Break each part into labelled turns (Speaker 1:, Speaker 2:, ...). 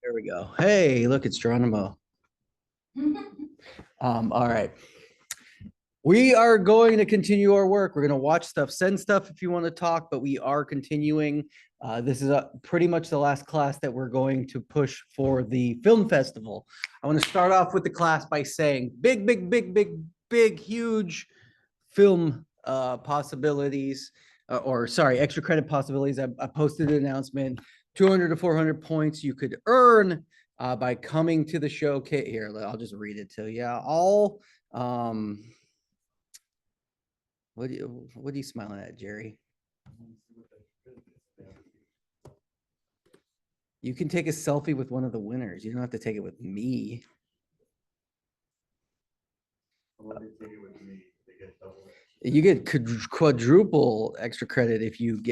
Speaker 1: There we go. Hey, look, it's Geronimo. All right. We are going to continue our work. We're going to watch stuff, send stuff if you want to talk, but we are continuing. This is pretty much the last class that we're going to push for the film festival. I want to start off with the class by saying big, huge film possibilities, or sorry, extra credit possibilities. I posted an announcement, 200 to 400 points you could earn by coming to the showcase. Here, I'll just read it to you. What are you smiling at, Jerry? You can take a selfie with one of the winners. You don't have to take it with me. You get quadruple extra credit if you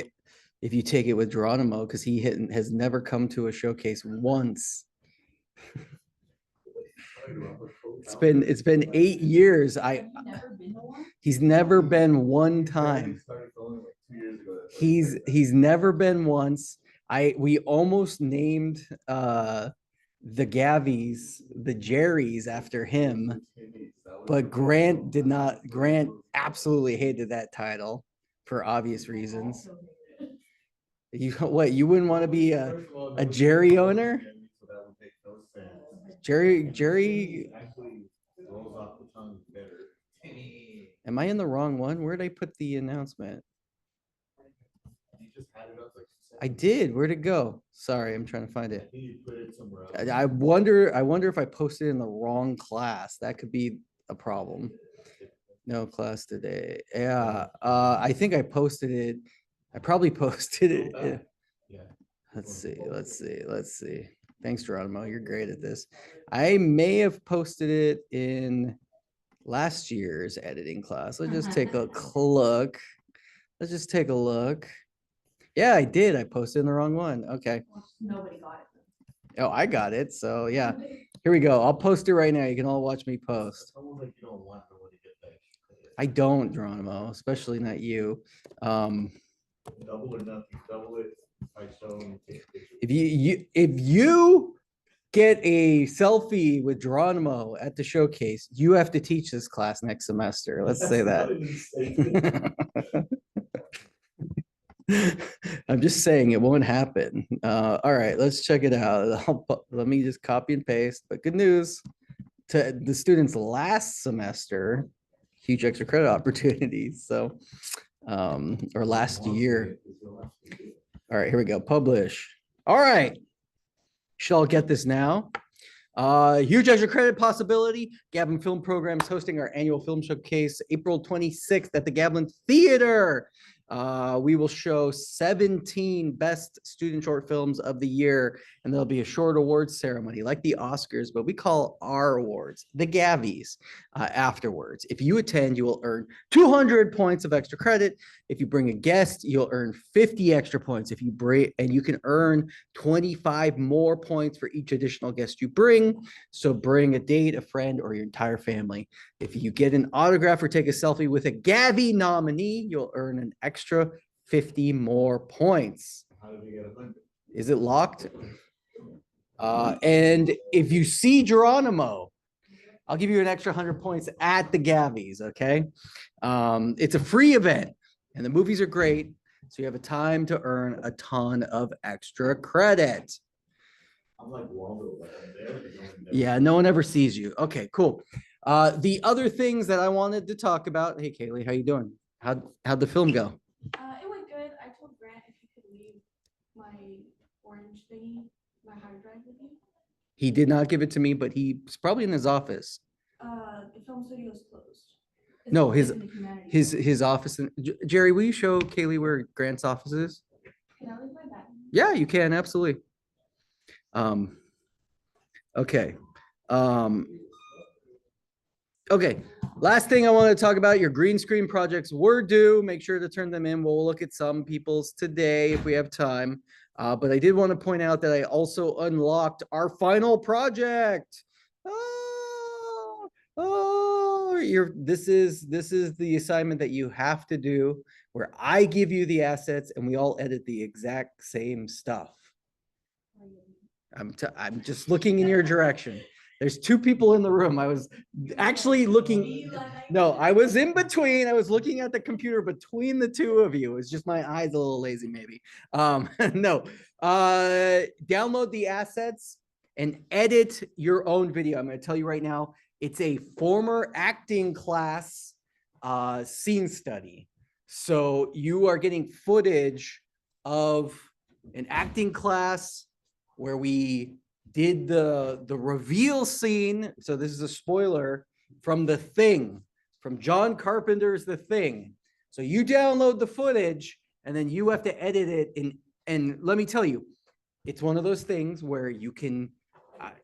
Speaker 1: take it with Geronimo, because he has never come to a showcase once. It's been 8 years. He's never been one time. He's never been once. We almost named the Gavies the Jerrys after him, but Grant did not. Grant absolutely hated that title for obvious reasons. You wouldn't want to be a Jerry owner? Jerry
Speaker 2: actually rolls off the tongue better.
Speaker 1: Am I in the wrong one? Where did I put the announcement?
Speaker 2: You just had it up like
Speaker 1: I did. Where'd it go? Sorry, I'm trying to find it.
Speaker 2: you put it somewhere else.
Speaker 1: I wonder if I posted in the wrong class. That could be a problem. No class today. Yeah. I think I posted it. I probably posted it.
Speaker 2: Yeah.
Speaker 1: Let's see. Thanks, Geronimo. You're great at this. I may have posted it in last year's editing class. Let's just take a look. Yeah, I did. I posted in the wrong one. Okay.
Speaker 3: Nobody got it.
Speaker 1: Oh, I got it. So yeah, here we go. I'll post it right now. You can all watch me post.
Speaker 2: It's almost like you don't want someone to get that.
Speaker 1: I don't, Geronimo, especially not you.
Speaker 2: Double or nothing. Double it. I show them.
Speaker 1: If you get a selfie with Geronimo at the showcase, you have to teach this class next semester. Let's say that. I'm just saying it won't happen. All right, let's check it out. Let me just copy and paste. But good news to the students last semester, huge extra credit opportunities. So, or last year. All right, here we go. Publish. All right. Should all get this now. Huge extra credit possibility. Gablin Film Program is hosting our annual film showcase April 26th at the Gablin Theater. We will show 17 best student short films of the year, and there'll be a short awards ceremony like the Oscars, but we call our awards the Gavies afterwards. If you attend, you will earn 200 points of extra credit. If you bring a guest, you'll earn 50 extra points. If you bring, and you can earn 25 more points for each additional guest you bring. So bring a date, a friend, or your entire family. If you get an autograph or take a selfie with a Gavi nominee, you'll earn an extra 50 more points.
Speaker 2: How did we get 100?
Speaker 1: Is it locked? And if you see Geronimo, I'll give you an extra 100 points at the Gavies, okay? It's a free event, and the movies are great, so you have a time to earn a ton of extra credit.
Speaker 2: I'm like Waldo.
Speaker 1: Yeah, no one ever sees you. Okay, cool. The other things that I wanted to talk about. Hey, Kaylee, how you doing? How'd the film go?
Speaker 3: It went good. I told Grant if he could leave my orange thingy, my hard drive with you.
Speaker 1: He did not give it to me, but he's probably in his office.
Speaker 3: The film studio is closed. It's
Speaker 1: No,
Speaker 3: always in the humanities.
Speaker 1: his office. Jerry, will you show Kaylee where Grant's office is?
Speaker 3: Can I leave my bag?
Speaker 1: Yeah, you can, absolutely. Okay. Okay, last thing I want to talk about, your green screen projects were due. Make sure to turn them in. We'll look at some people's today if we have time. But I did want to point out that I also unlocked our final project. This is the assignment that you have to do, where I give you the assets and we all edit the exact same stuff. I'm just looking in your direction. There's two people in the room. I was actually looking. No, I was in between. I was looking at the computer between the two of you. It's just my eyes a little lazy, maybe. No. Download the assets and edit your own video. I'm going to tell you right now, it's a former acting class scene study. So you are getting footage of an acting class where we did the reveal scene. So this is a spoiler from The Thing, from John Carpenter's The Thing. So you download the footage and then you have to edit it. And let me tell you, it's one of those things where you can,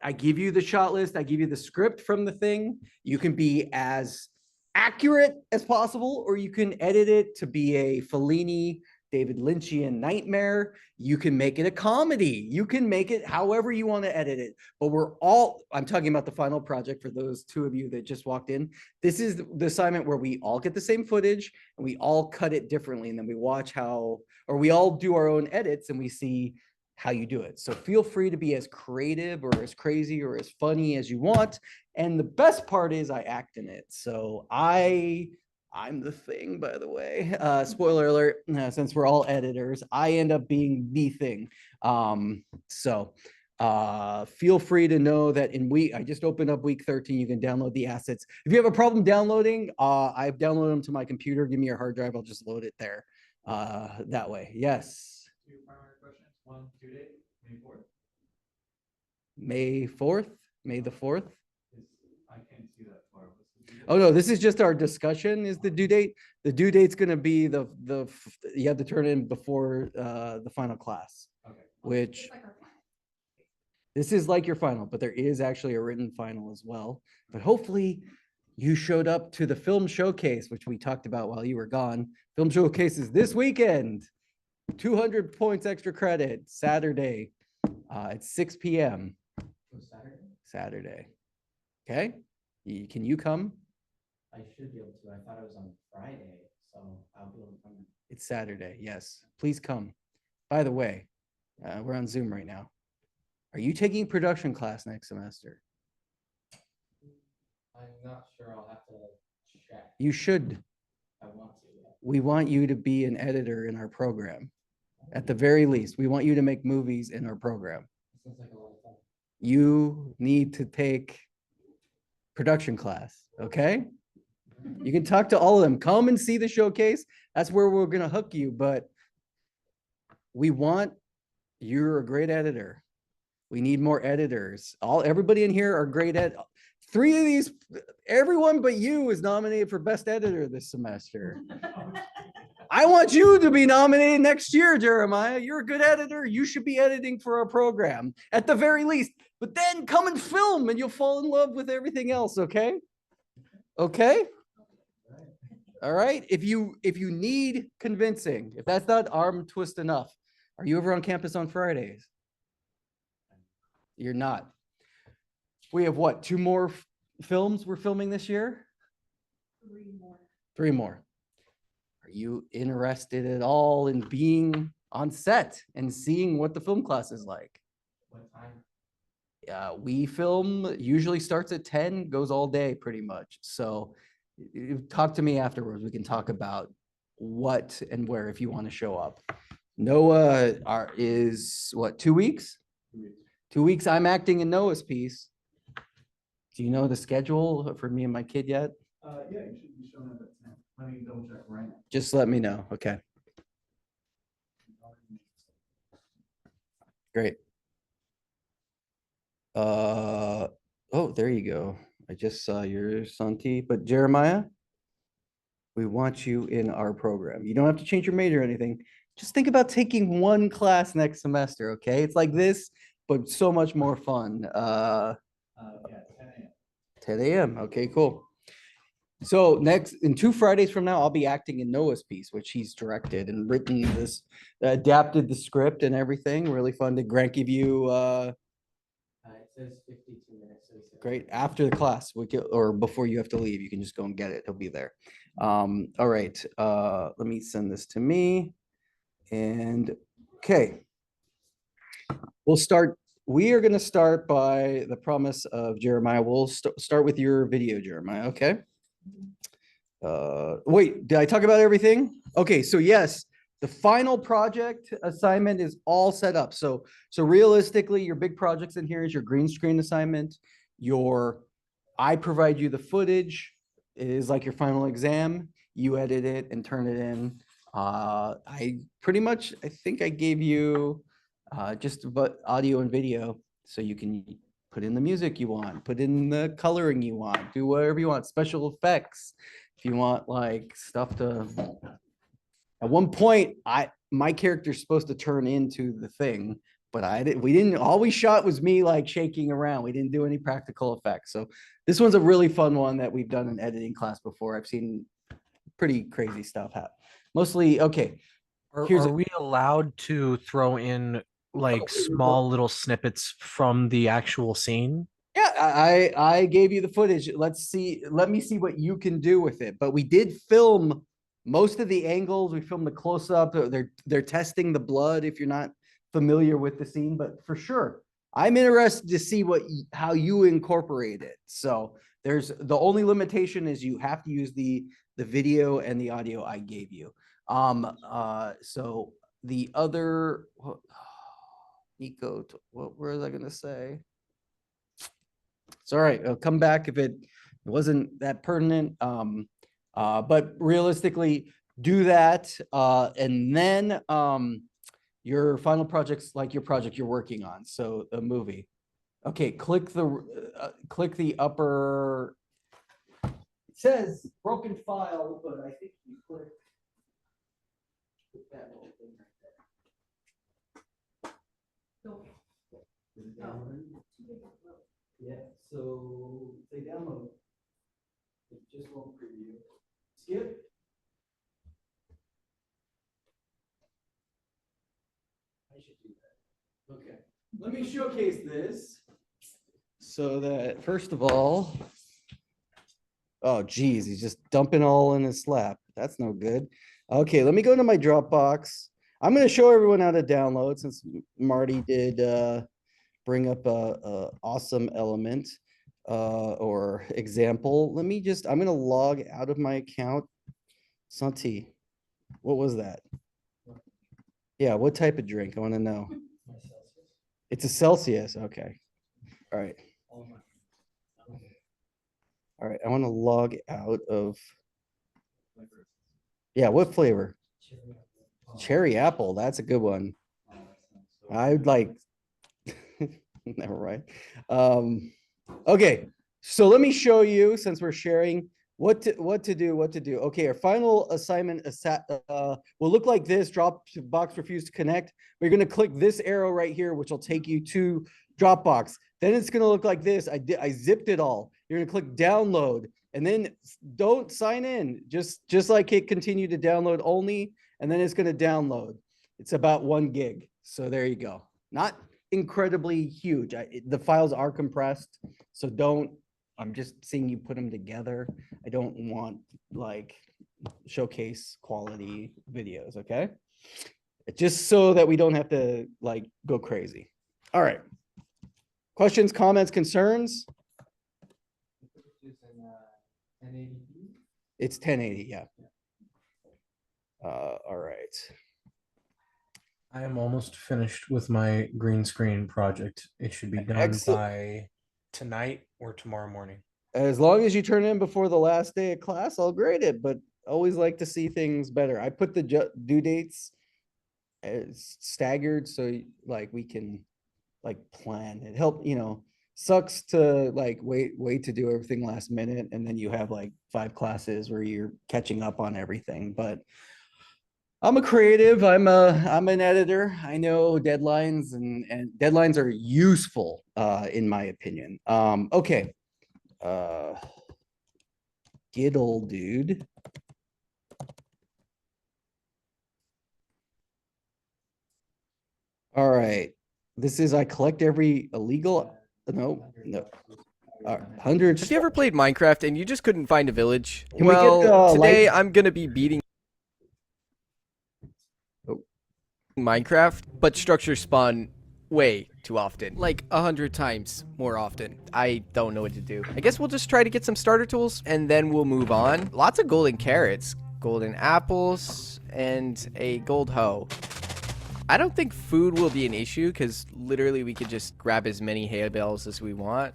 Speaker 1: I give you the shot list, I give you the script from The Thing. You can be as accurate as possible, or you can edit it to be a Fellini, David Lynchian nightmare. You can make it a comedy. You can make it however you want to edit it. But I'm talking about the final project for those two of you that just walked in. This is the assignment where we all get the same footage and we all cut it differently. And then we watch we all do our own edits and we see how you do it. So feel free to be as creative or as crazy or as funny as you want. And the best part is I act in it. So I'm The Thing, by the way. Spoiler alert, since we're all editors, I end up being The Thing. Feel free to know that I just opened up week 13. You can download the assets. If you have a problem downloading, I've downloaded them to my computer. Give me your hard drive. I'll just load it there that way. Yes.
Speaker 2: Two primary questions. One, due date, May 4th.
Speaker 1: May 4th, May the 4th.
Speaker 2: I can't see that far.
Speaker 1: Oh, no, this is just our discussion is the due date. The due date's going to be you have to turn in before the final class,
Speaker 2: Okay.
Speaker 1: which this is like your final, but there is actually a written final as well. But hopefully you showed up to the film showcase, which we talked about while you were gone. Film showcase is this weekend. 200 points extra credit, Saturday at 6 p.m. Saturday. Okay. Can you come?
Speaker 4: I should be able to. I thought it was on Friday, so I'll be able to come.
Speaker 1: It's Saturday. Yes. Please come. By the way, we're on Zoom right now. Are you taking production class next semester?
Speaker 4: I'm not sure. I'll have to check.
Speaker 1: You should.
Speaker 4: I want to. Yeah.
Speaker 1: We want you to be an editor in our program. At the very least, we want you to make movies in our program.
Speaker 4: Sounds like a lot of fun.
Speaker 1: You need to take production class, okay? You can talk to all of them. Come and see the showcase. That's where we're going to hook you, but you're a great editor. We need more editors. Everybody in here are great three of these, everyone but you is nominated for best editor this semester. I want you to be nominated next year, Jeremiah. You're a good editor. You should be editing for our program at the very least, but then come and film and you'll fall in love with everything else. Okay. Okay. All right. If you need convincing, if that's not arm twist enough, are you ever on campus on Fridays? You're not. We have what? 2 more films we're filming this year? 3 more. Are you interested at all in being on set and seeing what the film class is like?
Speaker 4: What time?
Speaker 1: We film usually starts at 10, goes all day pretty much. So talk to me afterwards. We can talk about what and where if you want to show up. Noah is what, 2 weeks?
Speaker 2: 2 weeks.
Speaker 1: 2 weeks. I'm acting in Noah's piece. Do you know the schedule for me and my kid yet?
Speaker 2: Yeah, you should be showing up at 10. Let me double check right now.
Speaker 1: Just let me know. Okay, great. Oh, there you go. I just saw your Santi, but Jeremiah, we want you in our program. You don't have to change your major or anything. Just think about taking 1 class next semester, okay? It's like this, but so much more fun.
Speaker 2: Yeah, 10 a.m.
Speaker 1: 10 a.m. Okay, cool. So in 2 Fridays from now, I'll be acting in Noah's piece, which he's directed and written this, adapted the script and everything. Really fun. Did Grant give you,
Speaker 4: It says 52 minutes. So he said-
Speaker 1: great, after the class, or before you have to leave, you can just go and get it. He'll be there. All right. Let me send this to me. And okay. We'll start we are going to start by the promise of Jeremiah. We'll start with your video, Jeremiah. Okay. Wait, did I talk about everything? Okay, so yes, the final project assignment is all set up. So realistically, your big projects in here is your green screen assignment. I provide you the footage. It is like your final exam. You edit it and turn it in. I think I gave you just about audio and video, so you can put in the music you want, put in the coloring you want, do whatever you want, special effects. If you want like stuff to, at one point, my character's supposed to turn into the thing, but we didn't, all we shot was me like shaking around. We didn't do any practical effects. So this one's a really fun one that we've done in editing class before. I've seen pretty crazy stuff happen. Mostly, okay.
Speaker 5: Are we allowed to throw in like small little snippets from the actual scene?
Speaker 1: Yeah, I gave you the footage. Let me see what you can do with it. But we did film most of the angles. We filmed the close up. They're testing the blood if you're not familiar with the scene, but for sure, I'm interested to see how you incorporate it. So the only limitation is you have to use the video and the audio I gave you. So the other, Nico, what was I gonna say? It's all right. I'll come back if it wasn't that pertinent. But realistically, do that. And then your final project's like your project you're working on. So a movie. Okay, click the upper. It says broken file, but I think you click that little thing right there. Is it downloading? Yeah, so say download. It just won't preview. Skip. I should do that. Okay, let me showcase this so that first of all, oh geez, he's just dumping all in his lap. That's no good. Okay, let me go to my Dropbox. I'm going to show everyone how to download since Marty did bring up a awesome element or example. I'm going to log out of my account. Santi, what was that? Yeah, what type of drink? I want to know. It's a Celsius. Okay. All right. All right. I want to log out of. Yeah, what flavor? Cherry apple. That's a good one. I'd like. Never mind. Okay, so let me show you, since we're sharing, what to do. Okay, our final assignment will look like this. Dropbox refused to connect. We're going to click this arrow right here, which will take you to Dropbox. Then it's going to look like this. I zipped it all. You're going to click download, and then don't sign in. Just like it, continue to download only, and then it's going to download. It's about 1 gig. So there you go. Not incredibly huge. The files are compressed, so I'm just seeing you put them together. I don't want like showcase quality videos, okay? Just so that we don't have to like go crazy. All right. Questions, comments, concerns? It's 1080, yeah. All right.
Speaker 5: I am almost finished with my green screen project. It should be done
Speaker 1: Excellent.
Speaker 5: by tonight or tomorrow morning.
Speaker 1: As long as you turn in before the last day of class, I'll grade it, but always like to see things better. I put the due dates as staggered so like we can like plan. It help, sucks to like wait to do everything last minute, and then you have like 5 classes where you're catching up on everything. But I'm a creative. I'm an editor. I know deadlines and deadlines are useful in my opinion. Okay. Good old dude. All right. This is I collect every illegal. No. 100.
Speaker 6: Have you ever played Minecraft and you just couldn't find a village?
Speaker 1: Can we get,
Speaker 6: Well, today
Speaker 1: light-
Speaker 6: I'm gonna be beating
Speaker 1: Oh.
Speaker 6: Minecraft, but structure spawn way too often. Like 100 times more often. I don't know what to do. I guess we'll just try to get some starter tools and then we'll move on. Lots of golden carrots, golden apples, and a gold hoe. I don't think food will be an issue because literally we could just grab as many hay bales as we want.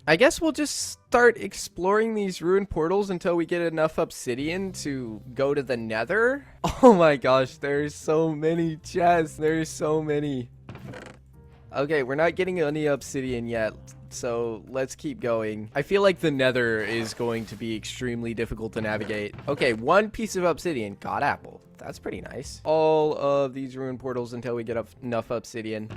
Speaker 6: I guess we'll just start exploring these ruined portals until we get enough obsidian to go to the nether. Oh my gosh, there's so many chests. There's so many. Okay, we're not getting any obsidian yet, so let's keep going. I feel like the nether is going to be extremely difficult to navigate. Okay, 1 piece of obsidian. God apple. That's pretty nice. All of these ruined portals until we get enough obsidian.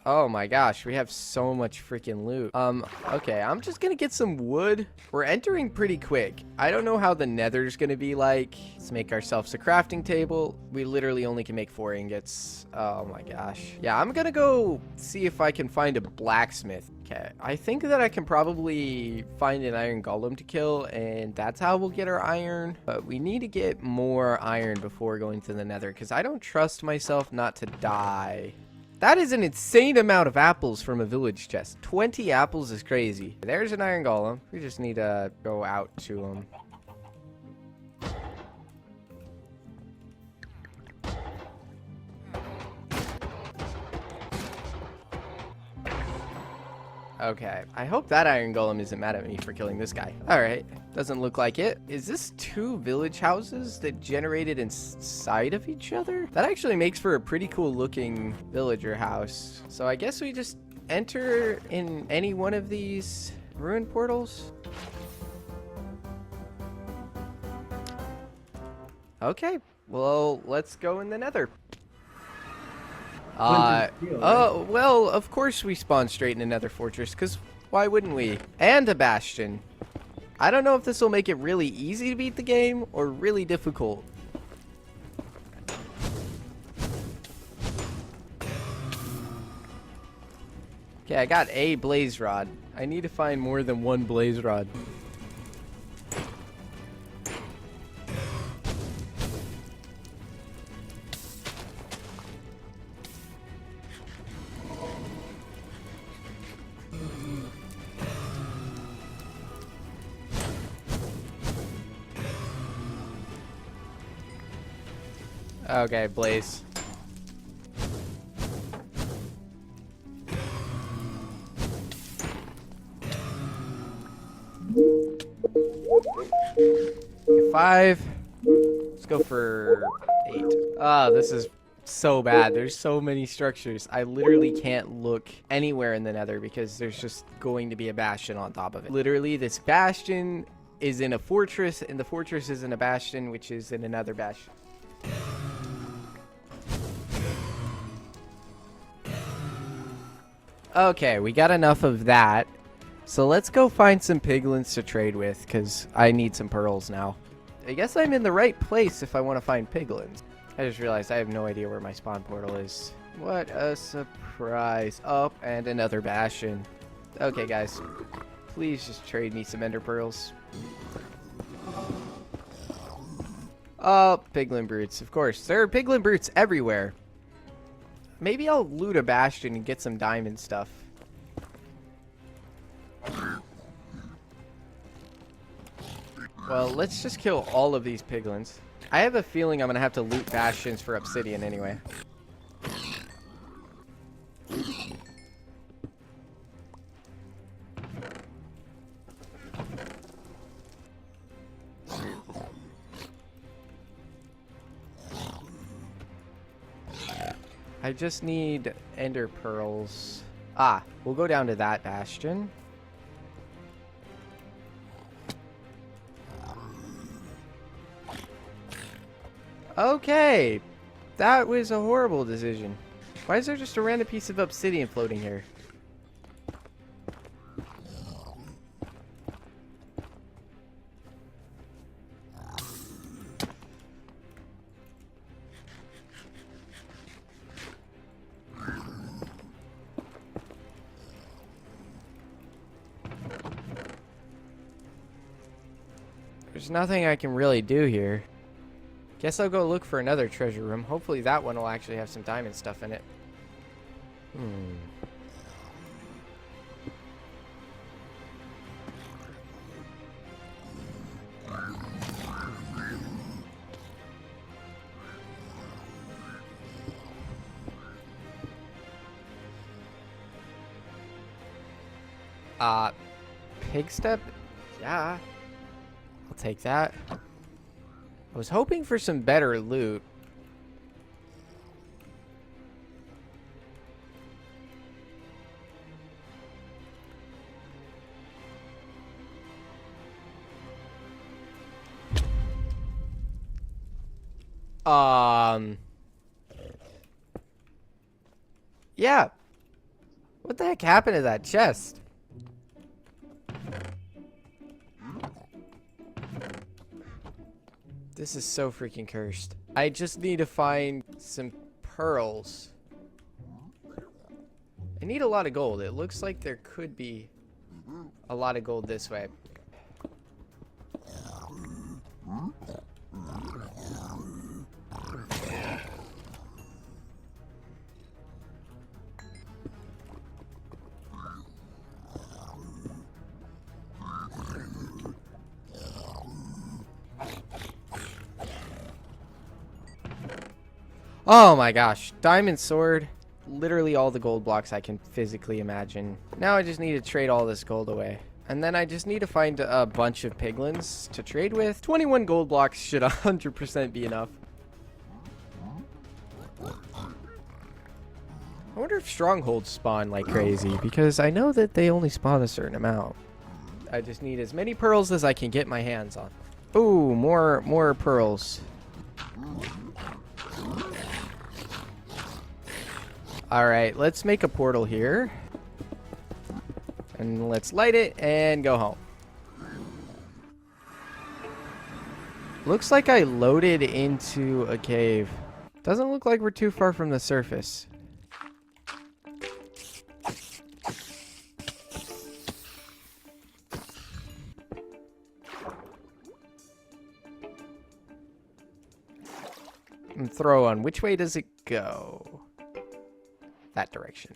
Speaker 6: Oh my gosh, we have so much freaking loot. Okay, I'm just gonna get some wood. We're entering pretty quick. I don't know how the nether's gonna be like. Let's make ourselves a crafting table. We literally only can make 4 ingots. Oh my gosh. Yeah, I'm gonna go see if I can find a blacksmith. Okay, I think that I can probably find an iron golem to kill, and that's how we'll get our iron. But we need to get more iron before going to the nether, because I don't trust myself not to die. That is an insane amount of apples from a village chest. 20 apples is crazy. There's an iron golem. We just need to go out to him. Okay, I hope that iron golem isn't mad at me for killing this guy. All right, doesn't look like it. Is this 2 village houses that generated inside of each other? That actually makes for a pretty cool looking villager house. So I guess we just enter in any one of these ruin portals. Okay, well, let's go in the nether. Oh, well, of course we spawn straight in another fortress, because why wouldn't we? And a bastion. I don't know if this will make it really easy to beat the game or really difficult. Okay, I got a blaze rod. I need to find more than 1 blaze rod. Okay, blaze. Okay, 5. Let's go for 8. Ah, this is so bad. There's so many structures. I literally can't look anywhere in the nether because there's just going to be a bastion on top of it. Literally, this bastion is in a fortress, and the fortress is in a bastion, which is in another bastion. Okay, we got enough of that. So let's go find some piglins to trade with, because I need some pearls now. I guess I'm in the right place if I want to find piglins. I just realized I have no idea where my spawn portal is. What a surprise. Oh, and another bastion. Okay, guys. Please just trade me some ender pearls. Oh, piglin brutes. Of course. There are piglin brutes everywhere. Maybe I'll loot a bastion and get some diamond stuff. Well, let's just kill all of these piglins. I have a feeling I'm going to have to loot bastions for obsidian anyway. I just need ender pearls. Ah, we'll go down to that bastion. Okay, that was a horrible decision. Why is there just a random piece of obsidian floating here? There's nothing I can really do here. Guess I'll go look for another treasure room. Hopefully that one will actually have some diamond stuff in it. Pig step? Yeah. I'll take that. I was hoping for some better loot. Yeah. What the heck happened to that chest? This is so freaking cursed. I just need to find some pearls. I need a lot of gold. It looks like there could be a lot of gold this way. Oh my gosh, diamond sword. Literally all the gold blocks I can physically imagine. Now I just need to trade all this gold away. And then I just need to find a bunch of piglins to trade with. 21 gold blocks should 100% be enough. I wonder if strongholds spawn like crazy, because I know that they only spawn a certain amount. I just need as many pearls as I can get my hands on. Ooh, more pearls. Alright, let's make a portal here. And let's light it and go home. Looks like I loaded into a cave. Doesn't look like we're too far from the surface. And throw on. Which way does it go? That direction.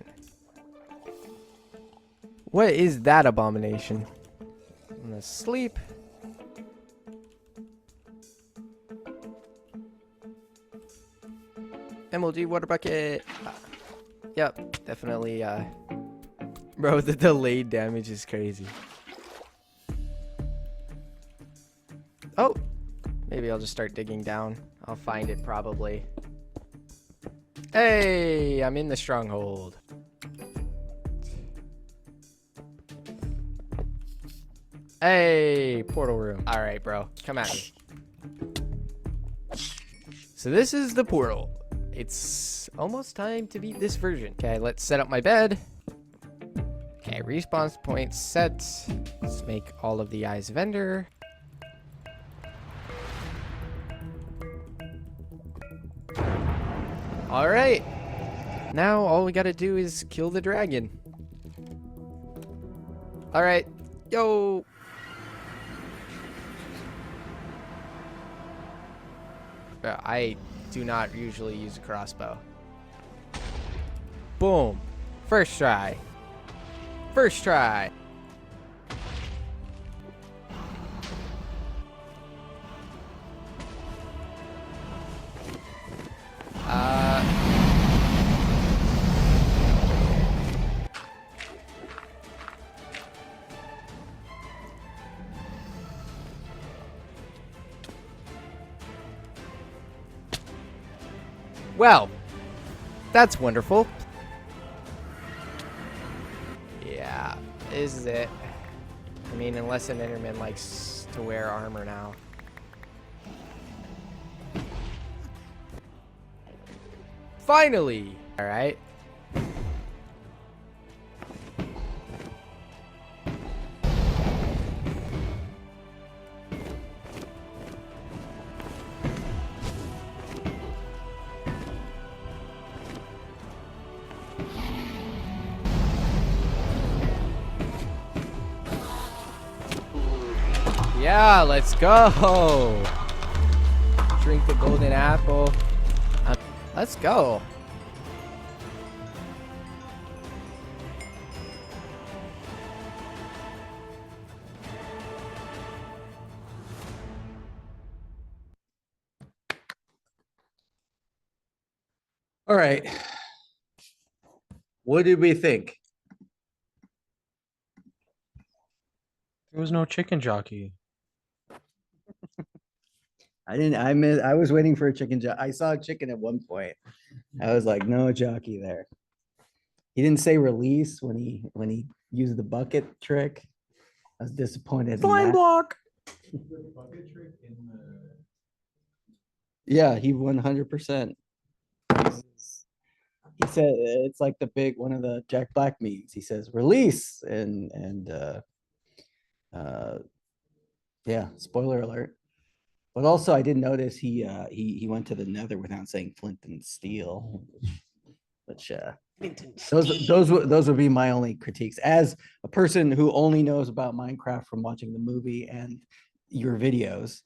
Speaker 6: What is that abomination? I'm gonna sleep. MLG water bucket. Yep, definitely. Bro, the delayed damage is crazy. Oh, maybe I'll just start digging down. I'll find it probably. Hey, I'm in the stronghold. Hey, portal room. All right, bro, come at me. So this is the portal. It's almost time to beat this version. Okay, let's set up my bed. Okay, respawn point set. Let's make all of the eyes vendor. All right. Now all we gotta do is kill the dragon. All right. Yo. I do not usually use a crossbow. Boom. First try. First try. Well, that's wonderful. Yeah, this is it. I mean, unless an Enderman likes to wear armor now. Finally! All right. Yeah, let's go. drink the golden apple. Let's go.
Speaker 1: All right. What did we think?
Speaker 5: There was no chicken jockey.
Speaker 1: I was waiting for a chicken I saw a chicken at one point. I was like, no jockey there. He didn't say release when he used the bucket trick. I was disappointed. in
Speaker 5: Blind
Speaker 1: that.
Speaker 5: block.
Speaker 2: The bucket trick in the.
Speaker 1: Yeah, he 100%. He said it's like the big one of the Jack Black memes. He says release and yeah, spoiler alert. But also I did notice he went to the nether without saying flint and steel, which those would be my only critiques as a person who only knows about Minecraft from watching the movie and your videos.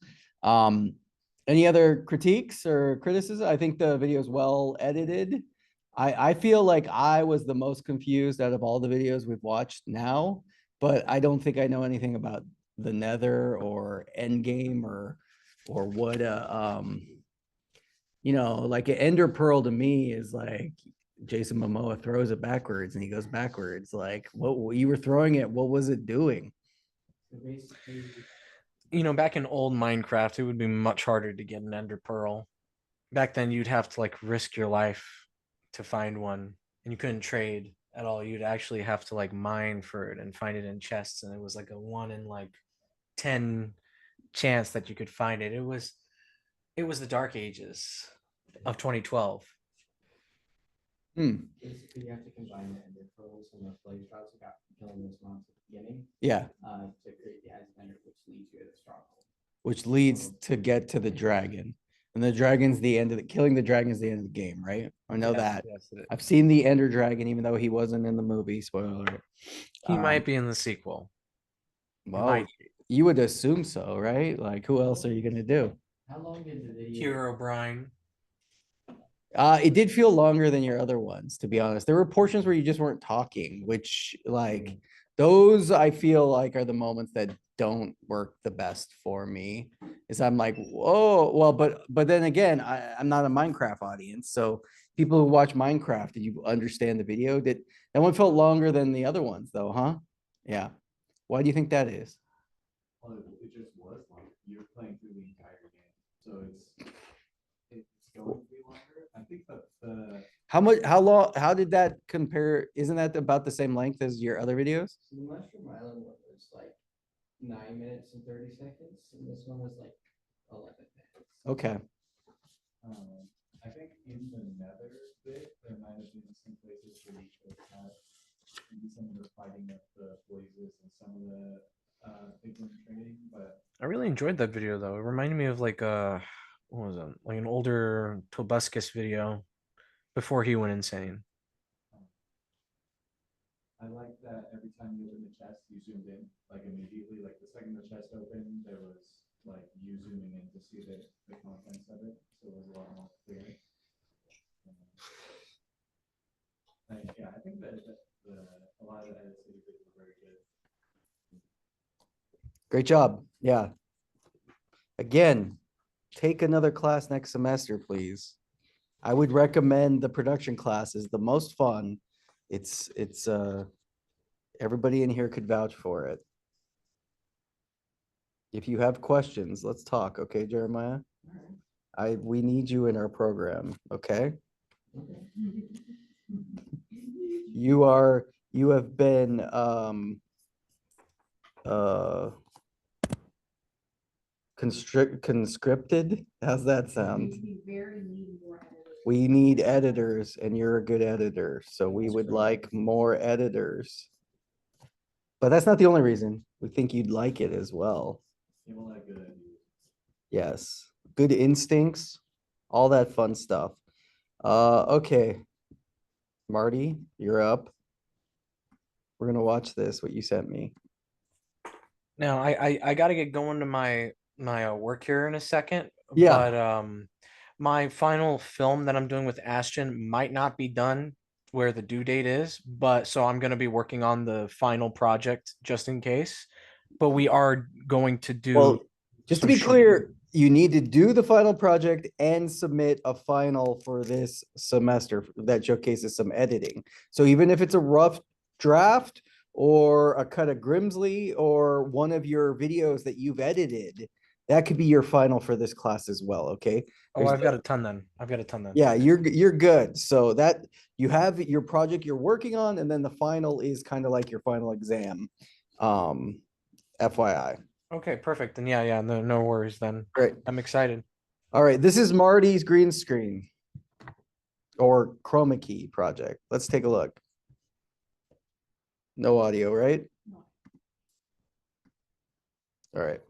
Speaker 1: Any other critiques or criticism? I think the video is well edited. I feel like I was the most confused out of all the videos we've watched now, but I don't think I know anything about the nether or endgame or what you know, like an ender pearl to me is like Jason Momoa throws it backwards and he goes backwards. Like what you were throwing it, what was it doing?
Speaker 4: So basically,
Speaker 5: You know, back in old Minecraft, it would be much harder to get an ender pearl. Back then, you'd have to like risk your life to find one, and you couldn't trade at all. You'd actually have to like mine for it and find it in chests, and it was like a 1 in like 10 chance that you could find it. It was the dark ages of 2012.
Speaker 4: basically you have to combine the ender pearls and the blaze rods you got from killing those mobs at the beginning,
Speaker 1: Yeah,
Speaker 4: to create the Ice Ender, which leads you to the stronghold.
Speaker 1: which leads to get to the dragon. And the dragon's the end of the killing the dragon is the end of the game, right? I know that.
Speaker 5: Yes, it is.
Speaker 1: I've seen the Ender Dragon, even though he wasn't in the movie. Spoiler alert.
Speaker 5: He might be in the sequel.
Speaker 1: Well,
Speaker 5: might
Speaker 1: you would assume so, right? Like, who else are you gonna do?
Speaker 4: How long did the video?
Speaker 5: Hero O'Brien.
Speaker 1: It did feel longer than your other ones, to be honest. There were portions where you just weren't talking, which like those I feel like are the moments that don't work the best for me. Is I'm like, whoa, well, but then again, I'm not a Minecraft audience, so people who watch Minecraft, did you understand the video? Did that one felt longer than the other ones, though, huh? Yeah. Why do you think that is?
Speaker 2: Well, it just was like you're playing through the entire game, so it's going to be longer. I think that the
Speaker 1: How long, how did that compare? Isn't that about the same length as your other videos?
Speaker 4: So the Mushroom Island one was like 9 minutes and 30 seconds, and this one was like 11 minutes.
Speaker 1: Okay.
Speaker 2: I think in the nether bit, there might have been some places where you could have maybe some of the fighting of the blazes and some of the things in trading, but
Speaker 5: I really enjoyed that video though. It reminded me of like what was it? Like an older Tobuscus video before he went insane.
Speaker 2: I like that every time you open the chest, you zoomed in like immediately. Like the second the chest opened, there was like you zooming in to see the contents of it, so it was a lot more clear. Yeah, I think that a lot of the edits that you did were very good.
Speaker 1: Great job. Yeah. Again, take another class next semester, please. I would recommend the production class is the most fun. It's everybody in here could vouch for it. If you have questions, let's talk. Okay, Jeremiah? We need you in our program, okay? You have been conscripted. How's that sound? We need editors and you're a good editor, so we would like more editors. But that's not the only reason. We think you'd like it as well.
Speaker 2: You will have good ideas.
Speaker 1: Yes, good instincts, all that fun stuff. Okay. Marty, you're up. We're gonna watch this, what you sent me.
Speaker 5: Now I gotta get going to my work here in a second.
Speaker 1: Yeah.
Speaker 5: But my final film that I'm doing with Ashton might not be done where the due date is, but so I'm going to be working on the final project just in case. But we are going to do
Speaker 1: Well, just to
Speaker 5: some
Speaker 1: be
Speaker 5: short-
Speaker 1: clear, you need to do the final project and submit a final for this semester that showcases some editing. So even if it's a rough draft or a cut of Grimsley or one of your videos that you've edited, that could be your final for this class as well, okay?
Speaker 5: Oh,
Speaker 1: There's
Speaker 5: I've got a ton then. I've got a ton then.
Speaker 1: Yeah, you're good. So that you have your project you're working on, and then the final is kind of like your final exam. FYI.
Speaker 5: Okay, perfect. Then yeah, no worries then.
Speaker 1: Great.
Speaker 5: I'm excited.
Speaker 1: All right, this is Marty's green screen or chroma key project. Let's take a look. No audio, right? All right.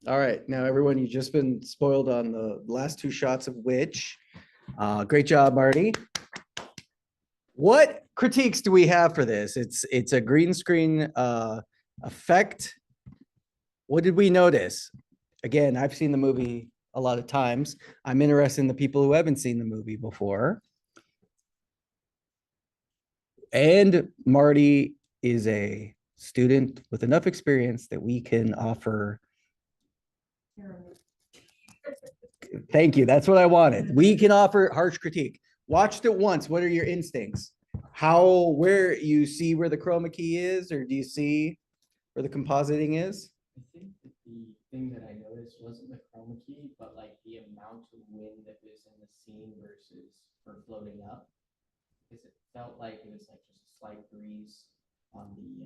Speaker 1: All right, now everyone, you've just been spoiled on the last two shots of Witch. Great job, Marty. What critiques do we have for this? It's a green screen effect. What did we notice? Again, I've seen the movie a lot of times. I'm interested in the people who haven't seen the movie before. And Marty is a student with enough experience that we can offer. Thank you. That's what I wanted. We can offer harsh critique. Watched it once. What are your instincts? Where you see where the chroma key is, or do you see where the compositing is?
Speaker 4: I think that the thing that I noticed wasn't the chroma key, but like the amount of wind that was in the scene versus for floating up. Because it felt like it was like just a slight breeze on the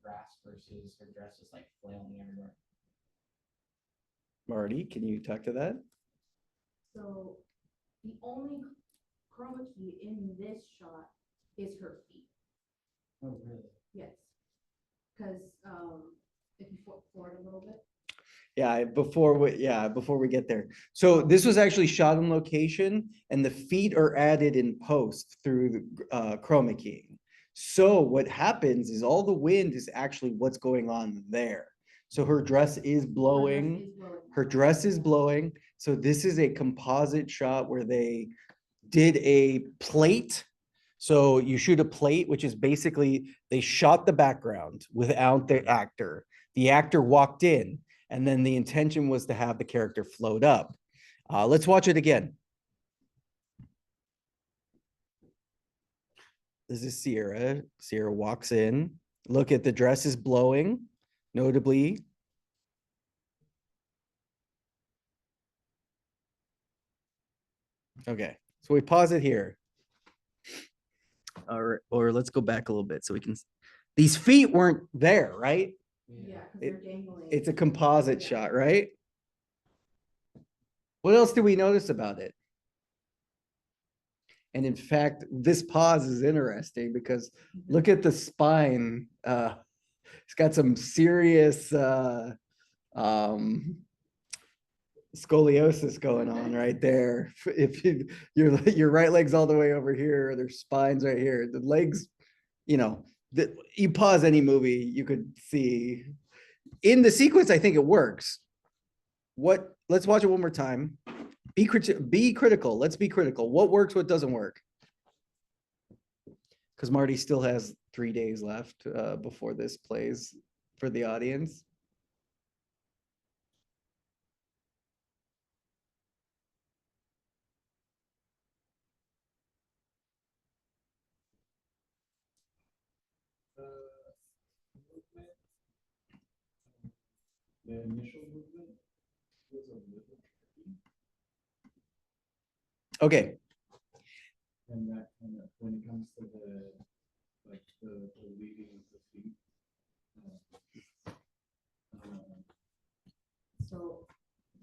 Speaker 4: grass versus her dress is like flailing everywhere.
Speaker 1: Marty, can you talk to that?
Speaker 7: So the only chroma key in this shot is her feet.
Speaker 4: Oh, really?
Speaker 7: Yes. Because if you forward a little bit.
Speaker 1: Yeah, before we get there. So this was actually shot on location and the feet are added in post through the chroma keying. So what happens is all the wind is actually what's going on there. So her dress is blowing. Her dress is blowing. So this is a composite shot where they did a plate. So you shoot a plate, which is basically they shot the background without the actor. The actor walked in, and then the intention was to have the character float up. Let's watch it again. This is Sierra. Sierra walks in. Look at the dress is blowing, notably. Okay, so we pause it here. Or let's go back a little bit so we can. These feet weren't there, right?
Speaker 7: Yeah, because they're dangling.
Speaker 1: It's a composite shot, right? What else do we notice about it? And in fact, this pause is interesting because look at the spine. It's got some serious scoliosis going on right there. If your right leg's all the way over here, there's spines right here. The legs, you pause any movie, you could see in the sequence. I think it works. Let's watch it one more time. Be critical. Let's be critical. What works, what doesn't work? Because Marty still has 3 days left before this plays for the audience.
Speaker 2: Movement, the initial movement was a little tricky,
Speaker 1: Okay,
Speaker 2: and that kind of, when it comes to the leading of the feet.
Speaker 7: So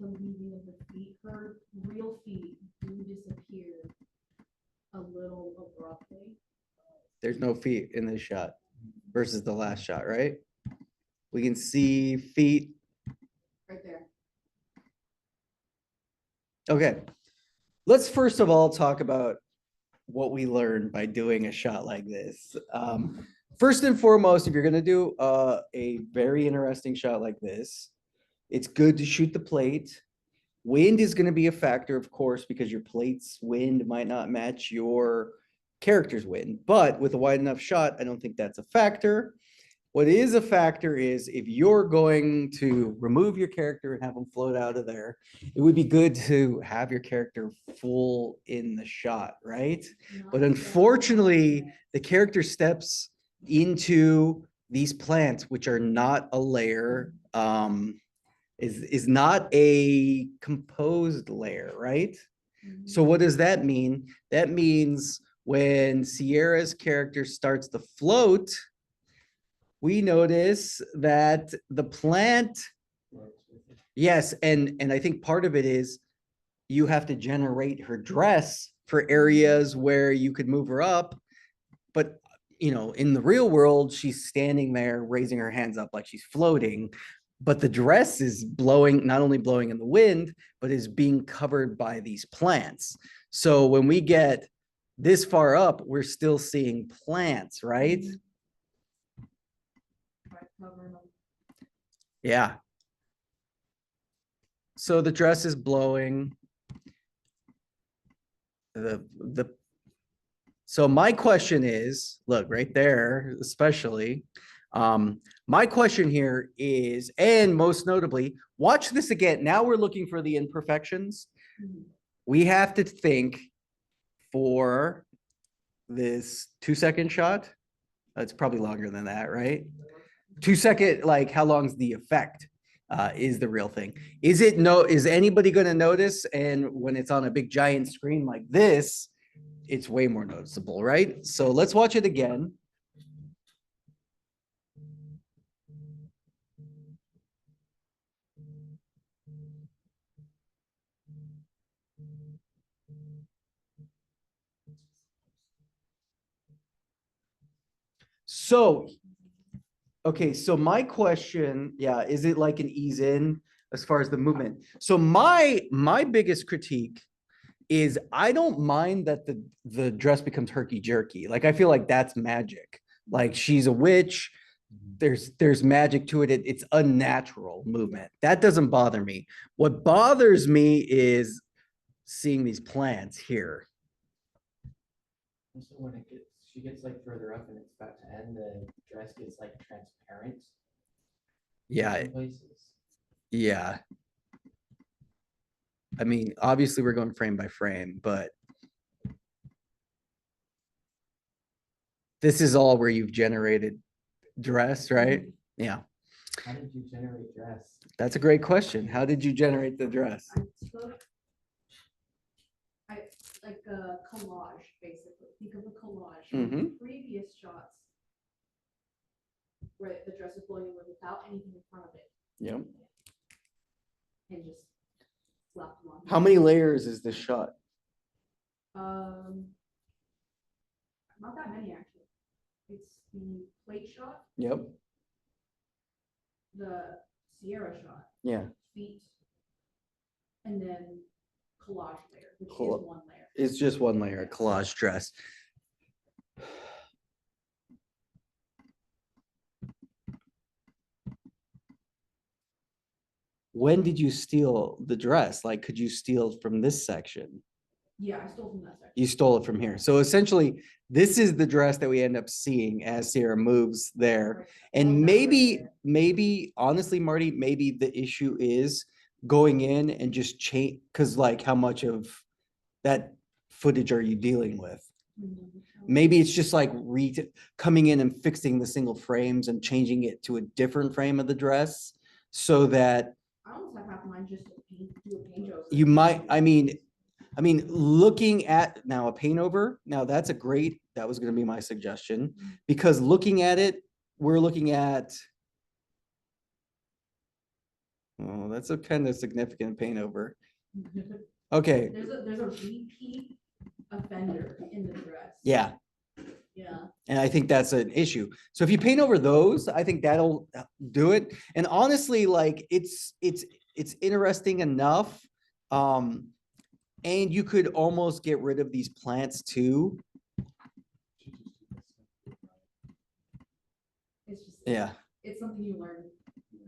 Speaker 7: the leaving of the feet, her real feet do disappear a little abruptly.
Speaker 1: there's no feet in this shot versus the last shot, right? We can see feet.
Speaker 7: Right there.
Speaker 1: Okay. Let's first of all talk about what we learned by doing a shot like this. First and foremost, if you're gonna do a very interesting shot like this, it's good to shoot the plate. Wind is gonna be a factor, of course, because your plate's wind might not match your character's wind. But with a wide enough shot, I don't think that's a factor. What is a factor is if you're going to remove your character and have them float out of there, it would be good to have your character full in the shot, right? But unfortunately, the character steps into these plants, which are not a layer, is not a composed layer, right? So what does that mean? That means when Sierra's character starts to float, we notice that the plant, yes, and I think part of it is you have to generate her dress for areas where you could move her up. But, you know, in the real world, she's standing there raising her hands up like she's floating. But the dress is blowing, not only blowing in the wind, but is being covered by these plants. So when we get this far up, we're still seeing plants, right? Yeah. So the dress is blowing. So my question is, look right there, especially, my question here is, and most notably, watch this again. Now we're looking for the imperfections. We have to think for this 2-second shot. It's probably longer than that, right? 2-second, like how long's the effect is the real thing. Is anybody going to notice? And when it's on a big giant screen like this, it's way more noticeable, right? So let's watch it again. So, okay, so my question, yeah, is it like an ease in as far as the movement? So my biggest critique is I don't mind that the dress becomes herky jerky. Like I feel like that's magic. Like she's a witch. There's magic to it. It's unnatural movement. That doesn't bother me. What bothers me is seeing these plants here.
Speaker 4: So when she gets like further up and it's about to end, the dress gets like transparent.
Speaker 1: Yeah,
Speaker 4: in places.
Speaker 1: yeah. I mean, obviously we're going frame by frame, but this is all where you've generated dress, right? Yeah.
Speaker 4: How did you generate dress?
Speaker 1: That's a great question. How did you generate the dress?
Speaker 7: Like a collage, basically. Think of a collage.
Speaker 1: Mhm.
Speaker 7: Previous shots where the dress is blowing away without anything in front of it.
Speaker 1: Yep.
Speaker 7: And just slapped them on.
Speaker 1: How many layers is this shot?
Speaker 7: Not that many actually. It's the plate shot,
Speaker 1: Yep.
Speaker 7: the Sierra shot,
Speaker 1: Yeah.
Speaker 7: feet, and then collage layer, which is
Speaker 1: Cool.
Speaker 7: one layer.
Speaker 1: It's just one layer, a collage dress. When did you steal the dress? Like, could you steal from this section?
Speaker 7: Yeah, I stole from that section.
Speaker 1: You stole it from here. So essentially, this is the dress that we end up seeing as Sierra moves there.
Speaker 7: Right.
Speaker 1: And
Speaker 7: Well, that
Speaker 1: maybe,
Speaker 7: right there.
Speaker 1: maybe, honestly, Marty, maybe the issue is going in and just change, because like how much of that footage are you dealing with?
Speaker 7: Mhm.
Speaker 1: Maybe it's just like coming in and fixing the single frames and changing it to a different frame of the dress so that
Speaker 7: I almost have half mine just to do a paint job.
Speaker 1: you might, I mean, looking at now a paint over, now that's a great, that was gonna be my suggestion, because looking at it, we're looking at, oh, that's a kind of significant paint over. Okay,
Speaker 7: There's a repeat offender in the dress.
Speaker 1: yeah,
Speaker 7: Yeah.
Speaker 1: And I think that's an issue. So if you paint over those, I think that'll do it. And honestly, like it's interesting enough. And you could almost get rid of these plants too.
Speaker 7: It's just.
Speaker 1: Yeah.
Speaker 7: It's something you learn.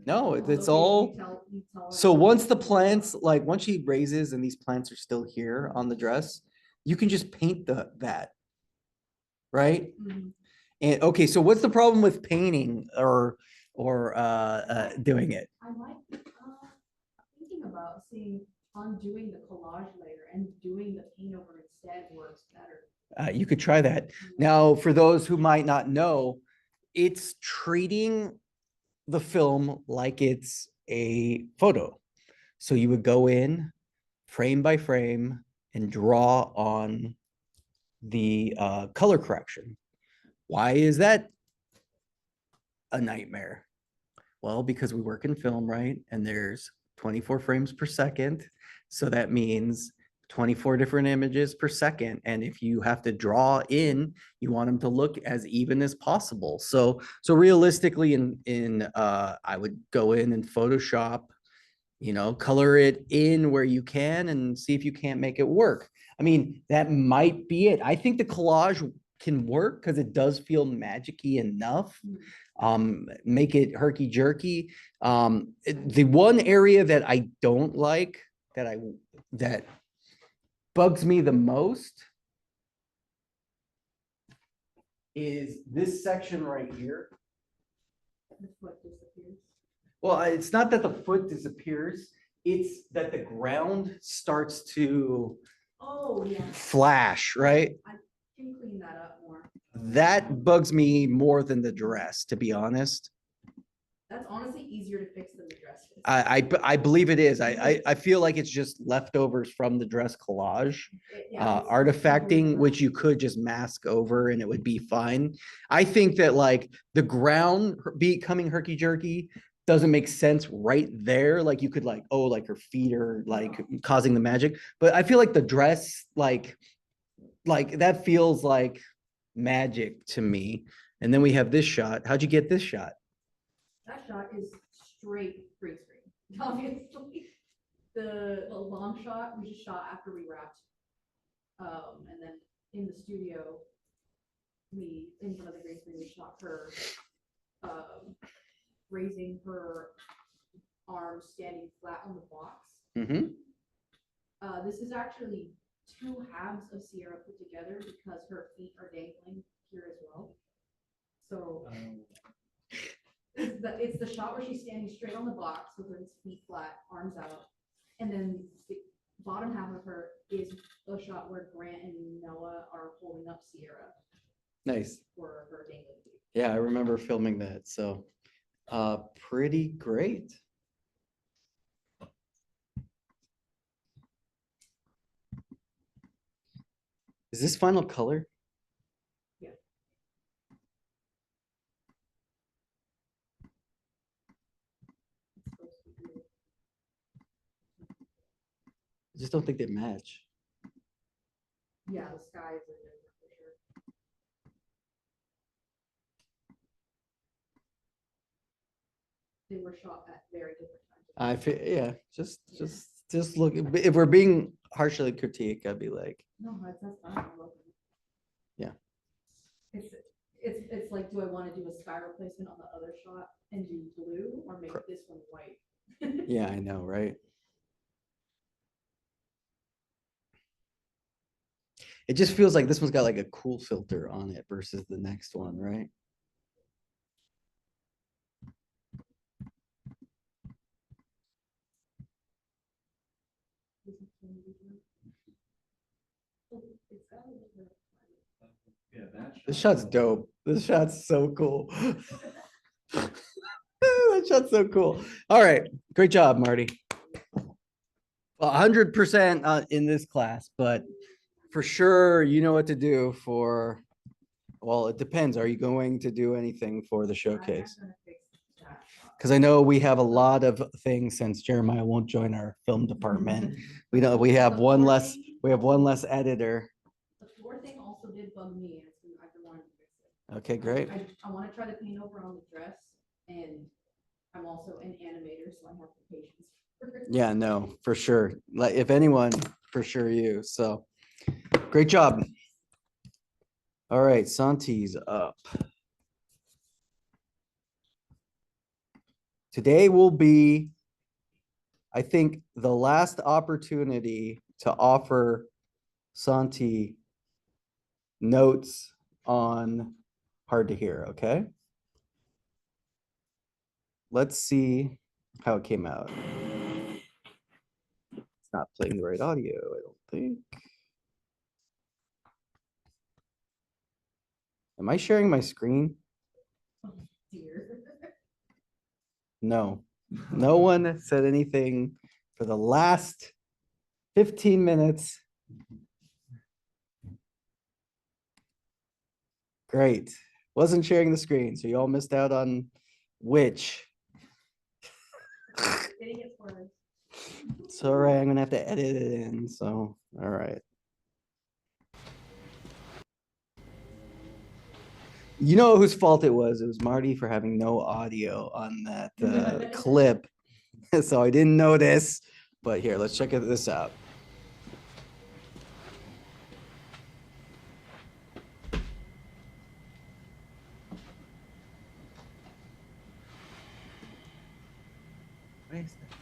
Speaker 1: No,
Speaker 7: on
Speaker 1: it's
Speaker 7: location,
Speaker 1: all.
Speaker 7: you tell
Speaker 1: So
Speaker 7: her.
Speaker 1: once the plants, like once she raises and these plants are still here on the dress, you can just paint that. Right?
Speaker 7: Mhm.
Speaker 1: And okay, so what's the problem with painting or doing it?
Speaker 7: I like, thinking about seeing undoing the collage layer and doing the paint over instead works better.
Speaker 1: You could try that. Now, for those who might not know, it's treating the film like it's a photo. So you would go in frame by frame and draw on the color correction. Why is that a nightmare? Well, because we work in film, right? And there's 24 frames per second. So that means 24 different images per second. And if you have to draw in, you want them to look as even as possible. So realistically I would go in and Photoshop, color it in where you can and see if you can't make it work. I mean, that might be it. I think the collage can work because it does feel magic-y enough. Make it herky jerky. The one area that I don't like that bugs me the most is this section right here.
Speaker 7: The foot disappears.
Speaker 1: Well, it's not that the foot disappears, it's that the ground starts to
Speaker 7: Oh, yeah.
Speaker 1: flash, right?
Speaker 7: Can clean that up more.
Speaker 1: That bugs me more than the dress, to be honest.
Speaker 7: That's honestly easier to fix than the dress is.
Speaker 1: I believe it is. I feel like it's just leftovers from the dress collage.
Speaker 7: Yeah, it's
Speaker 1: Artifacting,
Speaker 7: easier.
Speaker 1: which you could just mask over and it would be fine. I think that like the ground becoming herky jerky doesn't make sense right there. Like you could like, oh, like her feet are like causing the magic. But I feel like the dress, like that feels like magic to me. And then we have this shot. How'd you get this shot?
Speaker 7: That shot is straight freeze frame, obviously. The long shot we just shot after we wrapped. And then in the studio, in front of the green screen, we shot her raising her arms, standing flat on the box.
Speaker 1: Mm-hmm.
Speaker 7: This is actually two halves of Sierra put together because her feet are dangling here as well. So it's the shot where she's standing straight on the box with her feet flat, arms out. And then the bottom half of her is the shot where Grant and Noah are holding up Sierra
Speaker 1: Nice.
Speaker 7: for her dangling feet.
Speaker 1: Yeah, I remember filming that. So pretty great. Is this final color?
Speaker 7: Yeah. It's supposed to be.
Speaker 1: I just don't think they match.
Speaker 7: Yeah, the skies are different for sure. They were shot at very different times.
Speaker 1: I feel, yeah, just look, if we're being harshly critique, I'd be like,
Speaker 7: No, that's fine. I love it.
Speaker 1: Yeah.
Speaker 7: It's like, do I want to do a sky replacement on the other shot and do blue or make this one white?
Speaker 1: yeah, I know, right? It just feels like this one's got like a cool filter on it versus the next one, right?
Speaker 2: Yeah, that.
Speaker 1: This shot's dope. This shot's so cool. That shot's so cool. All right, great job, Marty. 100% in this class, but for sure, you know what to do for, well, it depends. Are you going to do anything for the showcase? Because I know we have a lot of things since Jeremiah won't join our film department. We know we have one less editor.
Speaker 7: The floor thing also did bug me. I've been wanting to
Speaker 1: Okay, great.
Speaker 7: I want to try the paint over on the dress, and I'm also an animator, so I have the patience. for it.
Speaker 1: Yeah, no, for sure. Like, if anyone, for sure you. So, great job. All right, Santi's up. Today will be, I think, the last opportunity to offer Santi notes on hard to hear, okay? Let's see how it came out. It's not playing the right audio, I don't think. Am I sharing my screen?
Speaker 7: Dear.
Speaker 1: No, no one said anything for the last 15 minutes. Great. Wasn't sharing the screen, so you all missed out on which.
Speaker 7: Getting it for us.
Speaker 1: It's all right, I'm gonna have to edit it in, so, all right. You know whose fault it was? It was Marty for having no audio on that clip. So I didn't notice, but here, let's check this out. What is that?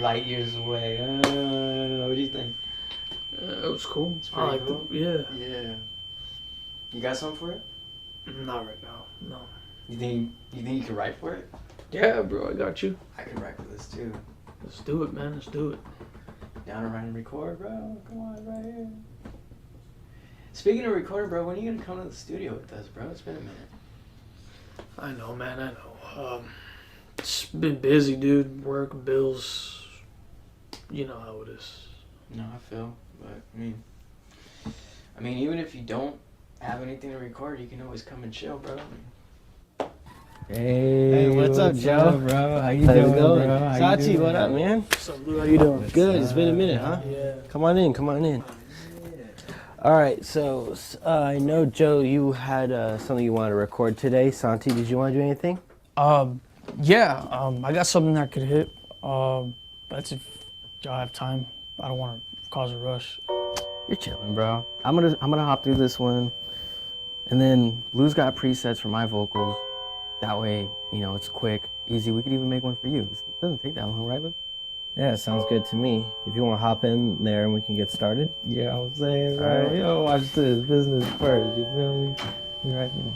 Speaker 8: light years away. What do you think?
Speaker 9: It was cool.
Speaker 8: It's
Speaker 9: I
Speaker 8: pretty
Speaker 9: liked
Speaker 8: cool.
Speaker 9: it. Yeah.
Speaker 8: Yeah. You got something for it?
Speaker 9: Not right now. No.
Speaker 8: You think you can write for it?
Speaker 9: Yeah, bro. I got you.
Speaker 8: I can write for this too.
Speaker 9: Let's do it, man. Let's do it.
Speaker 8: Down to write and record, bro. Come on, right here. Speaking of recording, bro, when are you gonna come to the studio with us, bro? It's been a minute.
Speaker 9: I know, man. I know. It's been busy, dude. Work, bills. You know how it is.
Speaker 8: No, I feel, but I mean, even if you don't have anything to record, you can always come and chill, bro.
Speaker 10: Hey, what's up, Joe?
Speaker 11: bro? How you
Speaker 10: How's it
Speaker 11: doing,
Speaker 10: going?
Speaker 11: bro? How you
Speaker 10: Sachi,
Speaker 11: doing?
Speaker 10: what up, man?
Speaker 9: What's up, Lou? How you doing?
Speaker 10: Good. It's been a minute, huh?
Speaker 9: Yeah.
Speaker 10: Come on in. Come on in. All right. So I know, Joe, you had something you wanted to record today. Santi, did you want to do anything?
Speaker 9: Yeah. I got something that could hit. That's if y'all have time. I don't want to cause a rush.
Speaker 10: You're chilling, bro. I'm gonna hop through this one, and then Lou's got presets for my vocals. That way, you know, it's quick, easy. We could even make one for you. It doesn't take that long, right, Lou? Yeah, sounds good to me. If you want to hop in there and we can get started.
Speaker 11: Yeah, I'm saying, bro.
Speaker 10: Alright.
Speaker 11: You don't watch this business first. You feel me? You right there.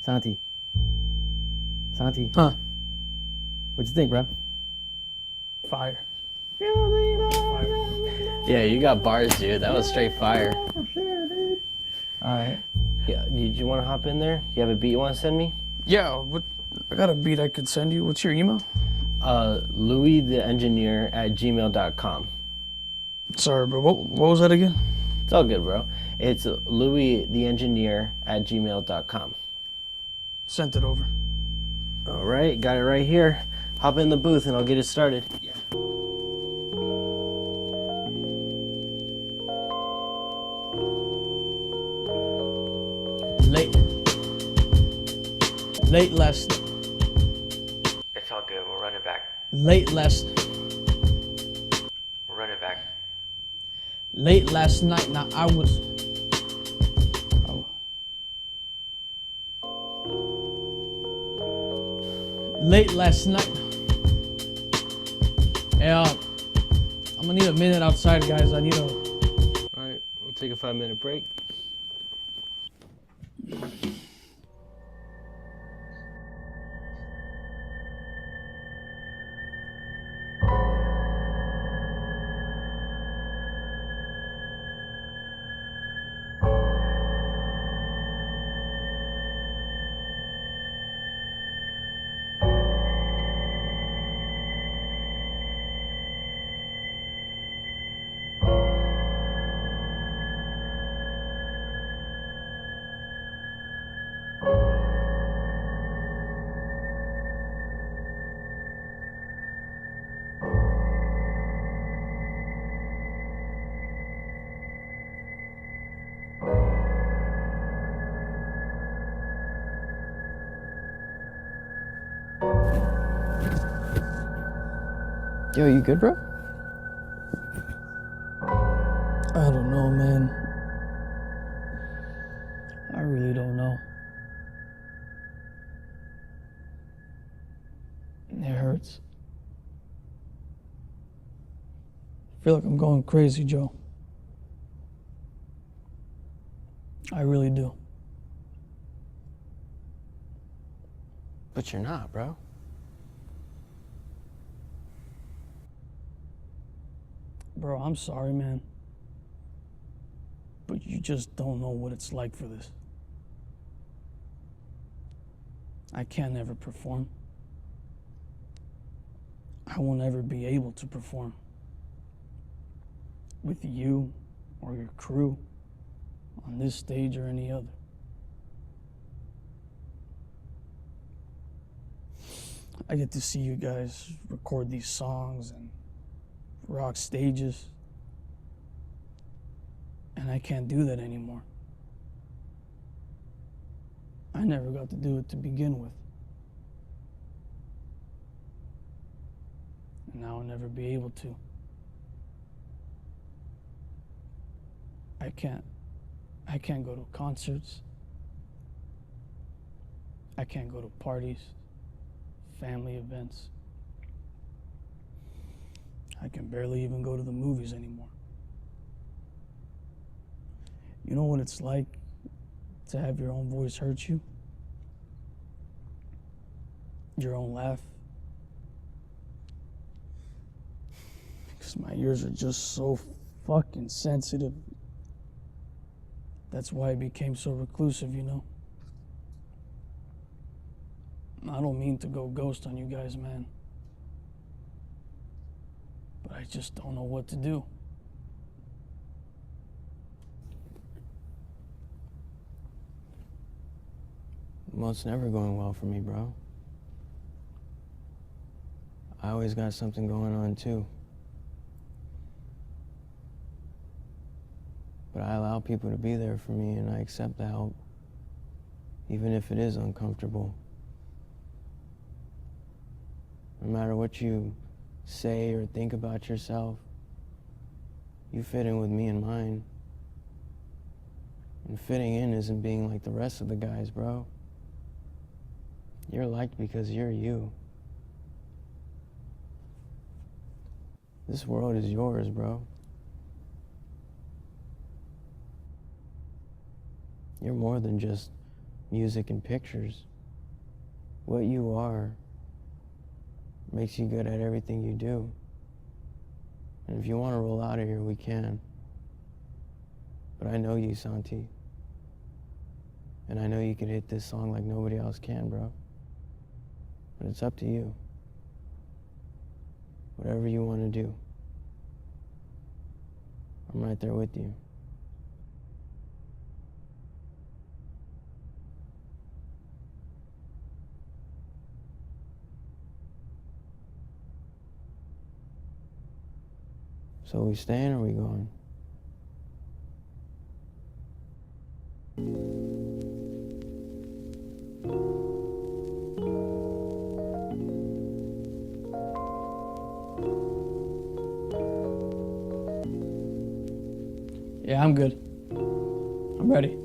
Speaker 10: Santi. Santi.
Speaker 9: Huh.
Speaker 10: What'd you think, bro?
Speaker 9: Fire.
Speaker 10: Yeah, you got bars, dude. That was straight fire.
Speaker 11: Alright.
Speaker 10: Yeah, did you want to hop in there? You have a beat you want to send me?
Speaker 9: Yeah. What? I got a beat I could send you. What's your email?
Speaker 10: LouisTheEngineer@gmail.com.
Speaker 9: Sorry, bro. What was that again?
Speaker 10: It's all good, bro. It's LouisTheEngineer@gmail.com.
Speaker 9: Sent it over.
Speaker 10: All right, got it right here. Hop in the booth and I'll get it started.
Speaker 9: Late last.
Speaker 5: It's all good. We'll run it back.
Speaker 9: Late last.
Speaker 5: We'll run it back.
Speaker 9: Late last night. Now I was. Late last night. Yeah, I'm gonna need a minute outside, guys. I need a.
Speaker 10: All right, we'll take a 5-minute break. Yo, you good, bro?
Speaker 9: I don't know, man. I really don't know. It hurts. I feel like I'm going crazy, Joe. I really do.
Speaker 10: But you're not, bro.
Speaker 9: Bro, I'm sorry, man. But you just don't know what it's like for this. I can't ever perform. I won't ever be able to perform with you or your crew on this stage or any other. I get to see you guys record these songs and rock stages, and I can't do that anymore. I never got to do it to begin with. And now I'll never be able to. I can't go to concerts. I can't go to parties, family events. I can barely even go to the movies anymore. You know what it's like to have your own voice hurt you? Your own laugh? Because my ears are just so fucking sensitive. That's why I became so reclusive, you know? I don't mean to go ghost on you guys, man. But I just don't know what to do.
Speaker 10: Well, it's never going well for me, bro. I always got something going on, too. But I allow people to be there for me, and I accept the help, even if it is uncomfortable. No matter what you say or think about yourself, you fit in with me and mine. And fitting in isn't being like the rest of the guys, bro. You're liked because you're you. This world is yours, bro. You're more than just music and pictures. What you are makes you good at everything you do. And if you want to roll out of here, we can. But I know you, Santi. And I know you can hit this song like nobody else can, bro. But it's up to you. Whatever you want to do. I'm right there with you. So we staying or we going?
Speaker 9: Yeah, I'm good. I'm ready.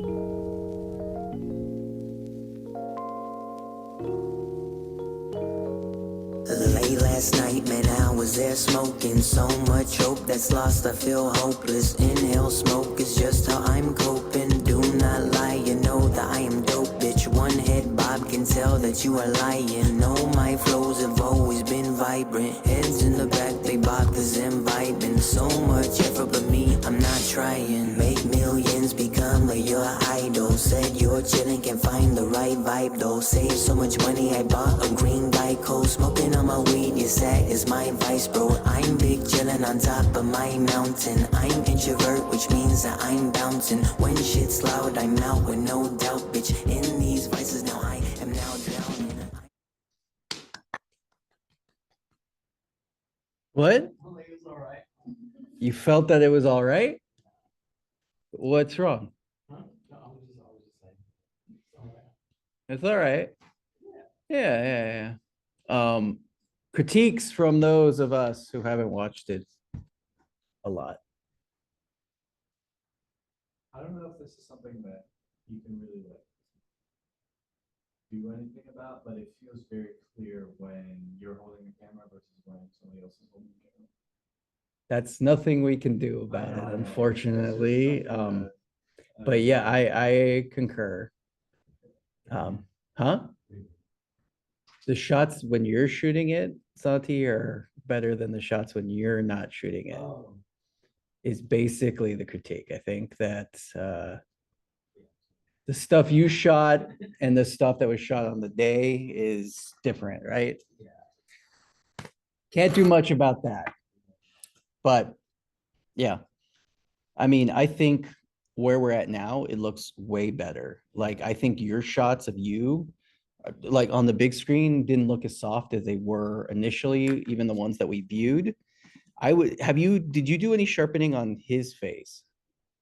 Speaker 12: Late last night, man, I was there smoking. So much hope that's lost, I feel hopeless. Inhale smoke is just how I'm coping. Do not lie, you know that I am dope, bitch. One head bob can tell that you are lying. No, my flows have always been vibrant. Heads in the back, they bob cause I'm vibing. So much effort, but me, I'm not trying. Make millions, become like your idol. Said you're chilling, can't find the right vibe though. Save so much money, I bought a green Geico. Smoking on my weed, your sack is my vice, bro. I'm big chillin' on top of my mountain. I'm introvert, which means that I'm bouncing. When shit's loud, I'm out with no doubt, bitch. In these vices, now I am now drowning.
Speaker 1: What? You felt that it was all right? What's wrong? It's all right. Yeah. Critiques from those of us who haven't watched it a lot.
Speaker 2: I don't know if this is something that you can really like do anything about, but it feels very clear when you're holding the camera versus when somebody else is holding the camera.
Speaker 1: That's nothing we can do about
Speaker 2: I know,
Speaker 1: it,
Speaker 2: it's just
Speaker 1: unfortunately.
Speaker 2: something that,
Speaker 1: But yeah, I concur. Huh? The shots when you're shooting it, Santi, are better than the shots when you're not shooting it. Is basically the critique. I think that the stuff you shot and the stuff that was shot on the day is different, right? Can't do much about that. But yeah, I mean, I think where we're at now, it looks way better. Like, I think your shots of you, like on the big screen, didn't look as soft as they were initially, even the ones that we viewed. Did you do any sharpening on his face?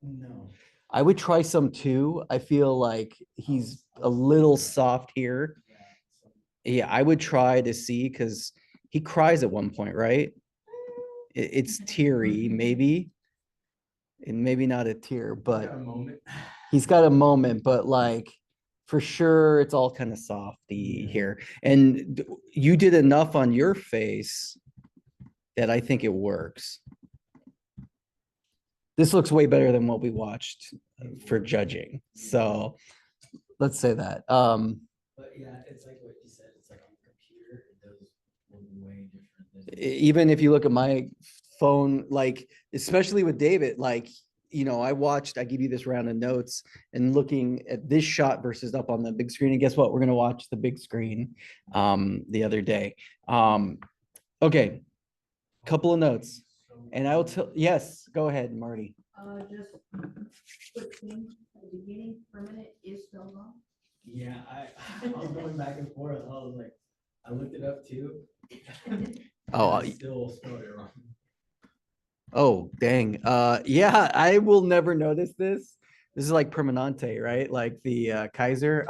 Speaker 2: No.
Speaker 1: I would try some too. I feel like he's a little soft here. Yeah, I would try to see because he cries at one point, right? It's teary, maybe. And maybe not a tear, but he's got a moment, but like for sure it's all kind of softy here. And you did enough on your face that I think it works. This looks way better than what we watched for judging. So let's say that.
Speaker 8: But yeah, it's like what you said. It's like on the computer, it does look way different than.
Speaker 1: Even if you look at my phone, like especially with David, like I give you this round of notes and looking at this shot versus up on the big screen. And guess what? We're gonna watch the big screen the other day. Okay, couple of notes. And I will tell, yes, go ahead, Marty.
Speaker 7: Just quick thing, at the beginning, permanent is spelled wrong.
Speaker 8: Yeah, I was going back and forth. I was like, I looked it up too.
Speaker 1: Oh,
Speaker 8: I still spelled it wrong.
Speaker 1: Oh, dang. Yeah, I will never notice this. This is like Permanente, right? Like the Kaiser.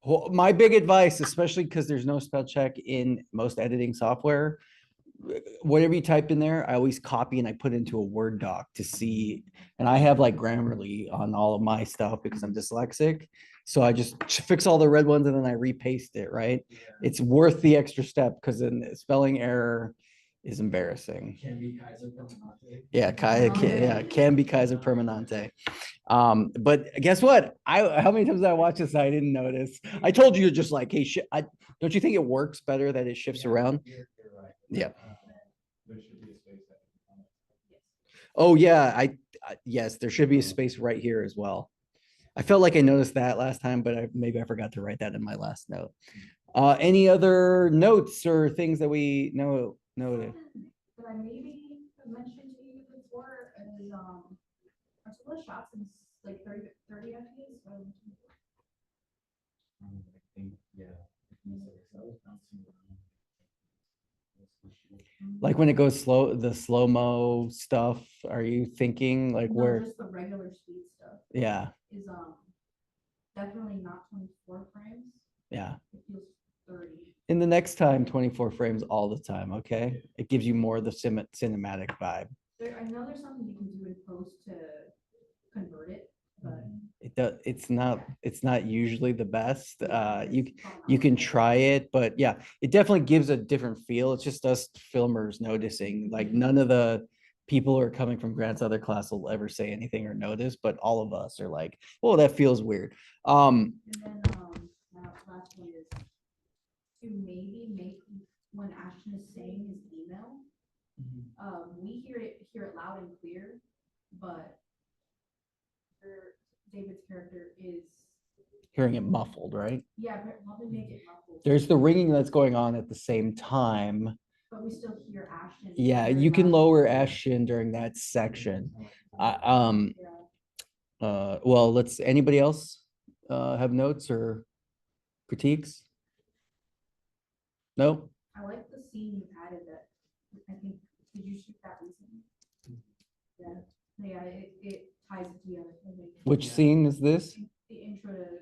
Speaker 1: My big advice, especially because there's no spell check in most editing software, whatever you type in there, I always copy and I put into a Word doc to see. And I have like Grammarly on all of my stuff because I'm dyslexic. So I just fix all the red ones and then I repaste it, right?
Speaker 8: Yeah.
Speaker 1: It's worth the extra step because then spelling error is embarrassing.
Speaker 8: Can be Kaiser Permanente.
Speaker 1: Yeah, can be Kaiser Permanente. But guess what? How many times did I watch this? I didn't notice. I told you, just like, hey, don't you think it works better that it shifts around?
Speaker 8: You're right.
Speaker 1: Yeah.
Speaker 2: There should be a space.
Speaker 1: Oh yeah, yes, there should be a space right here as well. I felt like I noticed that last time, but maybe I forgot to write that in my last note. Any other notes or things that we know?
Speaker 7: That I maybe have mentioned to you before is are some of the shots in like 30 FPS.
Speaker 8: I think, yeah. That was bouncing around.
Speaker 1: Like when it goes slow, the slow-mo stuff, are you thinking like
Speaker 7: No,
Speaker 1: where?
Speaker 7: just the regular speed stuff
Speaker 1: Yeah,
Speaker 7: is definitely not 24 frames.
Speaker 1: yeah.
Speaker 7: It feels 30.
Speaker 1: In the next time, 24 frames all the time, okay? It gives you more of the cinematic vibe.
Speaker 7: I know there's something you can do in post to convert it, but
Speaker 1: It's not usually the best. You can try it, but yeah, it definitely gives a different feel. It's just us filmers noticing. Like none of the people who are coming from Grant's other class will ever say anything or notice, but all of us are like, oh, that feels weird.
Speaker 7: And then last one is to maybe make when Ashton is saying his email, we hear it loud and clear, but David's character is
Speaker 1: Hearing it muffled, right?
Speaker 7: yeah, probably make it muffled.
Speaker 1: There's the ringing that's going on at the same time.
Speaker 7: But we still hear Ashton.
Speaker 1: Yeah,
Speaker 7: very
Speaker 1: you can
Speaker 7: loud.
Speaker 1: lower Ashton during that section.
Speaker 7: Yeah.
Speaker 1: Well, anybody else have notes or critiques? No?
Speaker 7: I like the scene you added that, I think, did you shoot that recently? Yeah, it ties it together.
Speaker 1: Which scene is this?
Speaker 7: The intro to.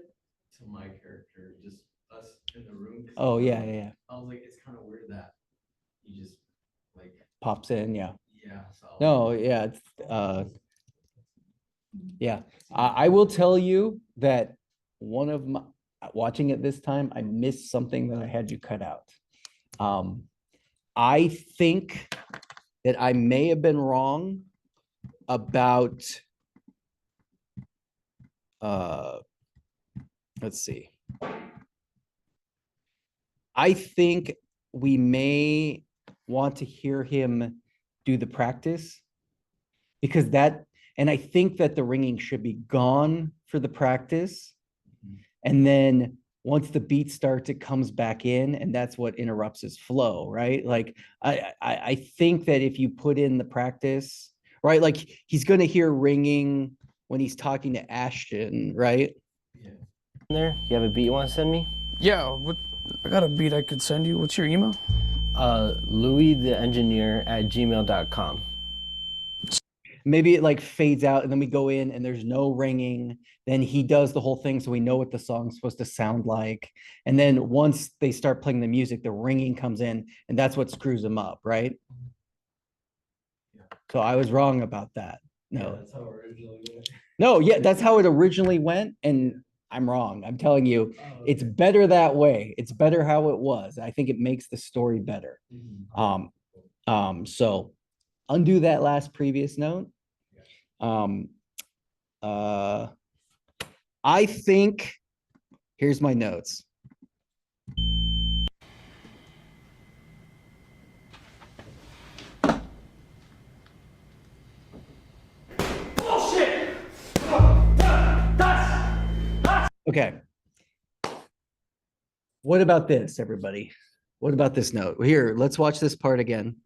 Speaker 8: To my character, just us in the room.
Speaker 1: Oh, yeah.
Speaker 8: I was like, it's kind of weird that you just like.
Speaker 1: Pops in, yeah.
Speaker 8: Yeah. So
Speaker 1: No, yeah, it's, yeah. I will tell you that one of my, watching it this time, I missed something that I had you cut out. I think that I may have been wrong about, let's see. I think we may want to hear him do the practice because and I think that the ringing should be gone for the practice. And then once the beat starts, it comes back in and that's what interrupts his flow, right? Like, I think that if you put in the practice, right? Like he's going to hear ringing when he's talking to Ashton, right?
Speaker 8: Yeah.
Speaker 10: There, you have a beat you want to send me?
Speaker 9: Yeah, I got a beat I could send you. What's your email?
Speaker 10: LouisTheEngineer@gmail.com.
Speaker 1: maybe it like fades out and then we go in and there's no ringing. Then he does the whole thing so we know what the song's supposed to sound like. And then once they start playing the music, the ringing comes in and that's what screws them up, right? So I was wrong about that. No.
Speaker 8: That's how it originally went.
Speaker 1: No, yeah, that's how it originally went, and I'm wrong. I'm telling you, it's better that way. It's better how it was. I think it makes the story better. So undo that last previous note. I think, here's my notes. Okay. What about this, everybody? What about this note? Here, let's watch this part again.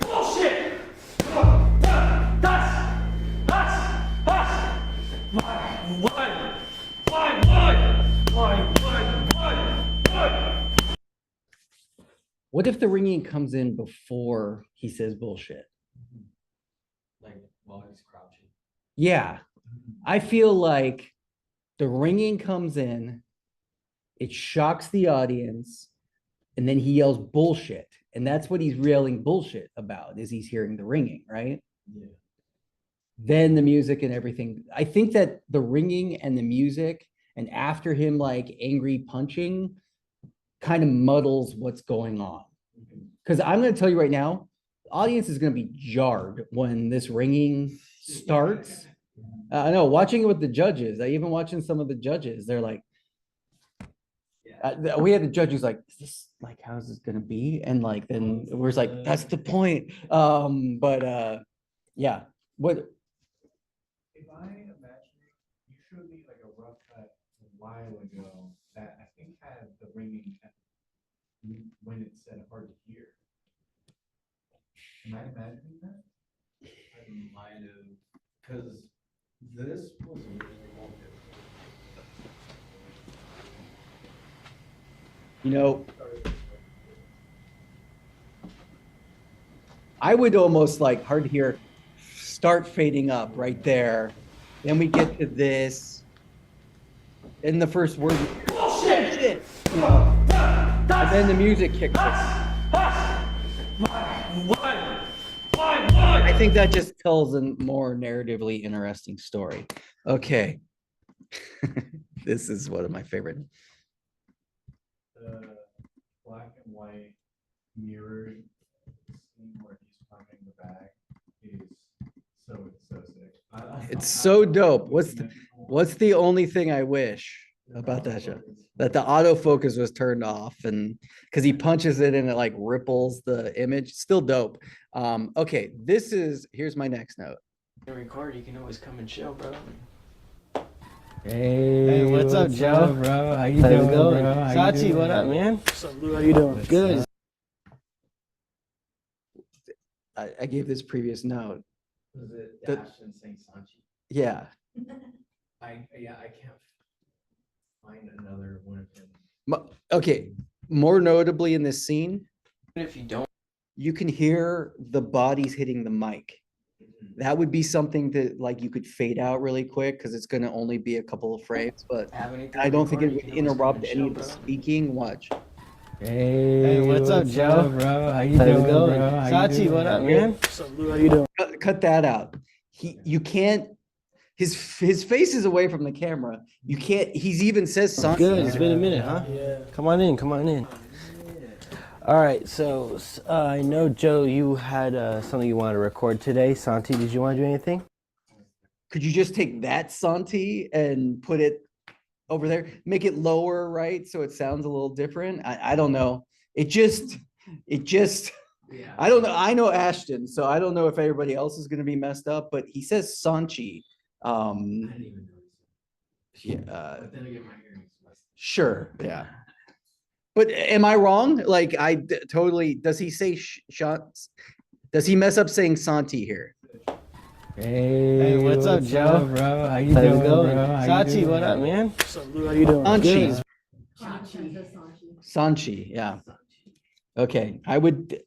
Speaker 9: Bullshit!
Speaker 1: What if the ringing comes in before he says bullshit?
Speaker 8: Like while he's crouching.
Speaker 1: Yeah, I feel like the ringing comes in, it shocks the audience, and then he yells bullshit. And that's what he's yelling bullshit about, is he's hearing the ringing, right?
Speaker 8: Yeah.
Speaker 1: Then the music and everything. I think that the ringing and the music, and after him like angry punching, kind of muddles what's going on. Because I'm going to tell you right now, the audience is going to be jarred when this ringing starts. I know, watching it with the judges, I even watching some of the judges, they're like, we had the judge who's like, is this like, how's this going to be? And like, then we're just like, that's the point. Yeah, what?
Speaker 2: If I imagine, you showed me like a rough cut a while ago that I think had the ringing at when it said hard to hear. Am I imagining that?
Speaker 8: I might have, because this was originally more different.
Speaker 1: You know, I would almost like hard to hear start fading up right there. Then we get to this. In the first word, bullshit! You know, and then the music kicks in. I think that just tells a more narratively interesting story. Okay. This is one of my favorite.
Speaker 2: The black and white mirrored scene where he's pumping the bag is so sick.
Speaker 1: It's so dope. What's the only thing I wish about that show? That the autofocus was turned off, and because he punches it and it like ripples the image. Still dope. Okay, here's my next note.
Speaker 8: Record, you can always come and chill, bro.
Speaker 10: Hey,
Speaker 11: what's up, Joe?
Speaker 10: bro? How you
Speaker 11: How's it
Speaker 10: doing,
Speaker 11: going?
Speaker 10: bro? How you
Speaker 11: Sachi,
Speaker 10: doing?
Speaker 11: what up, man? What's up, Lou? How you doing? Good.
Speaker 1: I gave this previous note.
Speaker 8: Was it
Speaker 1: The-
Speaker 8: Ashton saying Sanchi?
Speaker 1: Yeah.
Speaker 8: I can't find another one of him.
Speaker 1: Okay, more notably in this scene,
Speaker 6: Even if you don't,
Speaker 1: you can hear the bodies hitting the mic. That would be something that like you could fade out really quick because it's going to only be a couple of frames, but
Speaker 8: Have anything
Speaker 1: I don't think it
Speaker 8: recorded,
Speaker 1: would
Speaker 8: you can always come
Speaker 1: interrupt
Speaker 8: and
Speaker 1: any of
Speaker 8: chill,
Speaker 1: the
Speaker 8: bro.
Speaker 1: speaking. Watch.
Speaker 10: Hey,
Speaker 11: what's up, Joe?
Speaker 10: bro? How you
Speaker 11: How's it
Speaker 10: doing,
Speaker 11: going?
Speaker 10: bro? How you
Speaker 11: Sachi,
Speaker 10: doing?
Speaker 11: what up, man? What's up, Lou? How you doing?
Speaker 1: Cut that out. You can't. His face is away from the camera. You can't. He's even says something.
Speaker 11: Good. It's been a minute, huh? Yeah. Come on in. Come on in. All right. So I know, Joe, you had something you wanted to record today. Santi, did you want to do anything?
Speaker 1: Could you just take that Santi and put it over there? Make it lower, right? So it sounds a little different. I don't know. It just.
Speaker 8: Yeah.
Speaker 1: I don't know. I know Ashton, so I don't know if everybody else is going to be messed up. But he says Sanchi.
Speaker 8: I didn't even notice it.
Speaker 1: Yeah.
Speaker 8: But then again, my hearing's messed up.
Speaker 1: Sure. Yeah. But am I wrong? Like totally. Does he say shots? Does he mess up saying Santi here?
Speaker 10: Hey,
Speaker 11: what's up, Joe?
Speaker 10: bro? How you
Speaker 11: How's
Speaker 10: doing,
Speaker 11: it going?
Speaker 10: bro? How you
Speaker 11: Sachi,
Speaker 10: doing?
Speaker 11: what up, man? What's up, Lou? How you doing?
Speaker 1: Sanchi.
Speaker 11: Good.
Speaker 7: It says Sanchi.
Speaker 1: Sanchi, yeah. Okay,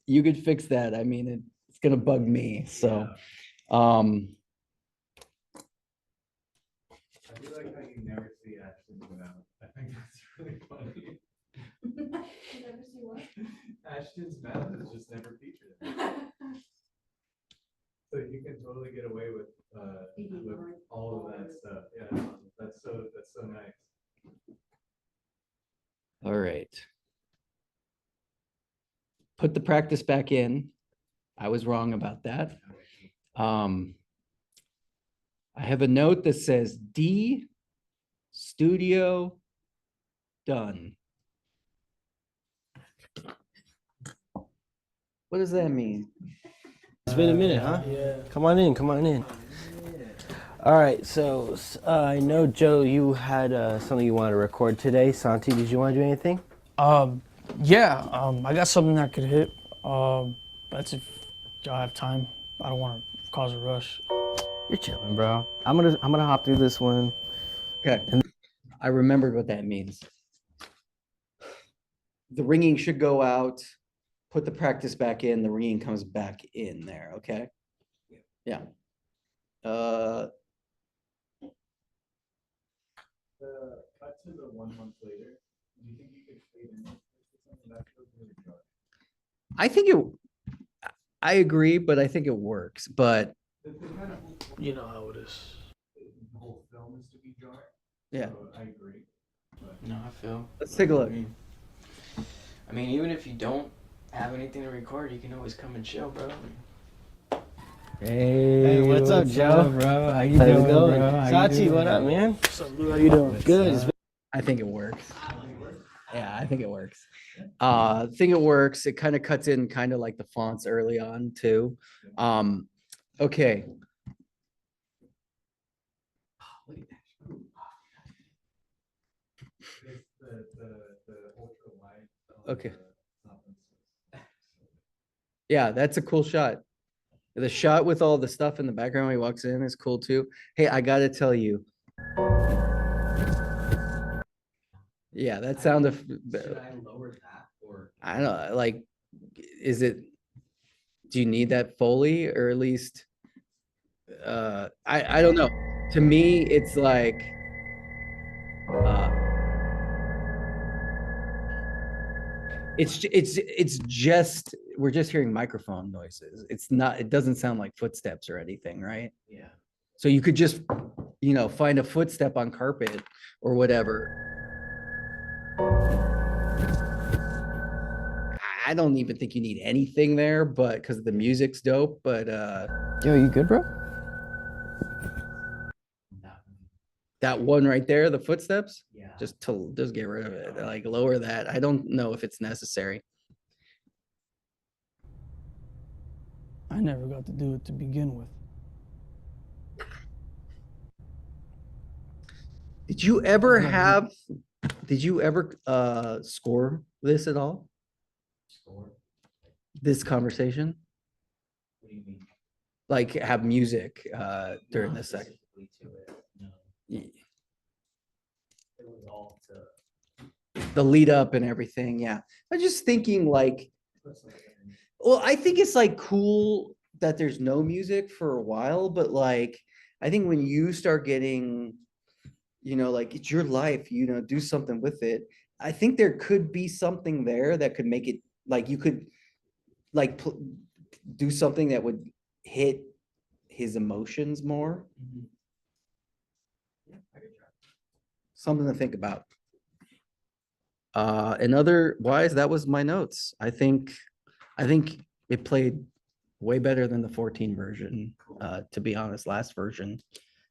Speaker 1: you could fix that. I mean, it's gonna bug me, so,
Speaker 2: I do like how you never see Ashton's mouth. I think that's really funny.
Speaker 3: You never see what?
Speaker 2: Ashton's mouth is just never featured. So you can totally get away with all of that stuff. Yeah, that's so nice.
Speaker 1: all right. Put the practice back in. I was wrong about that. I have a note that says D studio done. What does that mean?
Speaker 11: It's been a minute, huh?
Speaker 9: Yeah.
Speaker 11: Come on in, come on in. All right, so I know, Joe, you had something you wanted to record today. Santi, did you want to do anything?
Speaker 9: Yeah, I got something that could hit. That's if y'all have time. I don't want to cause a rush.
Speaker 10: You're chilling, bro. I'm gonna hop through this one.
Speaker 1: Okay, I remembered what that means. The ringing should go out, put the practice back in, the ringing comes back in there, okay? Yeah.
Speaker 2: The cut to the 1 month later, do you think you could fade in something that feels really dark?
Speaker 1: I agree, but I think it works, but
Speaker 2: The kind of
Speaker 9: You know how it is.
Speaker 2: the whole film is to be dark.
Speaker 1: yeah,
Speaker 2: So I agree.
Speaker 6: No, I feel.
Speaker 1: let's take a look.
Speaker 6: I mean, even if you don't have anything to record, you can always come and chill, bro.
Speaker 11: Hey, what's up, Joe?
Speaker 10: bro? How you
Speaker 11: How's it
Speaker 10: doing,
Speaker 11: going?
Speaker 10: bro? How you
Speaker 11: Sachi,
Speaker 10: doing?
Speaker 11: what up, man?
Speaker 9: What's up, Lou? How you doing?
Speaker 11: Good.
Speaker 1: I think it works. Yeah, I think it works. I think it works. It kind of cuts in kind of like the fonts early on too. Okay.
Speaker 2: It's the ultra wide.
Speaker 1: Okay. Yeah, that's a cool shot. The shot with all the stuff in the background when he walks in is cool too. Hey, I gotta tell you. Yeah, that sound of.
Speaker 4: Should I lower that or?
Speaker 1: I don't know, like, is it, do you need that Foley or at least? I don't know. To me, it's like. It's just, we're just hearing microphone noises. It's not, it doesn't sound like footsteps or anything, right?
Speaker 4: Yeah.
Speaker 1: So you could just, find a footstep on carpet or whatever. I don't even think you need anything there, but because the music's dope, but
Speaker 10: Yo, you good, bro?
Speaker 1: that one right there, the footsteps,
Speaker 4: Yeah.
Speaker 1: just get rid of it, like lower that. I don't know if it's necessary.
Speaker 9: I never got to do it to begin with.
Speaker 1: Did you ever score this at all?
Speaker 4: Score?
Speaker 1: This conversation?
Speaker 4: What do you mean?
Speaker 1: Like have music during
Speaker 4: Not
Speaker 1: this second?
Speaker 4: specifically to it, no.
Speaker 1: Y-
Speaker 4: It was all to.
Speaker 1: The lead up and everything, yeah. I'm just thinking like,
Speaker 4: put something in.
Speaker 1: well, I think it's like cool that there's no music for a while, but like, I think when you start getting, like it's your life, do something with it. I think there could be something there that could make it, like you could like do something that would hit his emotions more.
Speaker 4: Yeah, I could try.
Speaker 1: Something to think about. And otherwise, that was my notes. I think it played way better than the 14 version. To be honest, last version,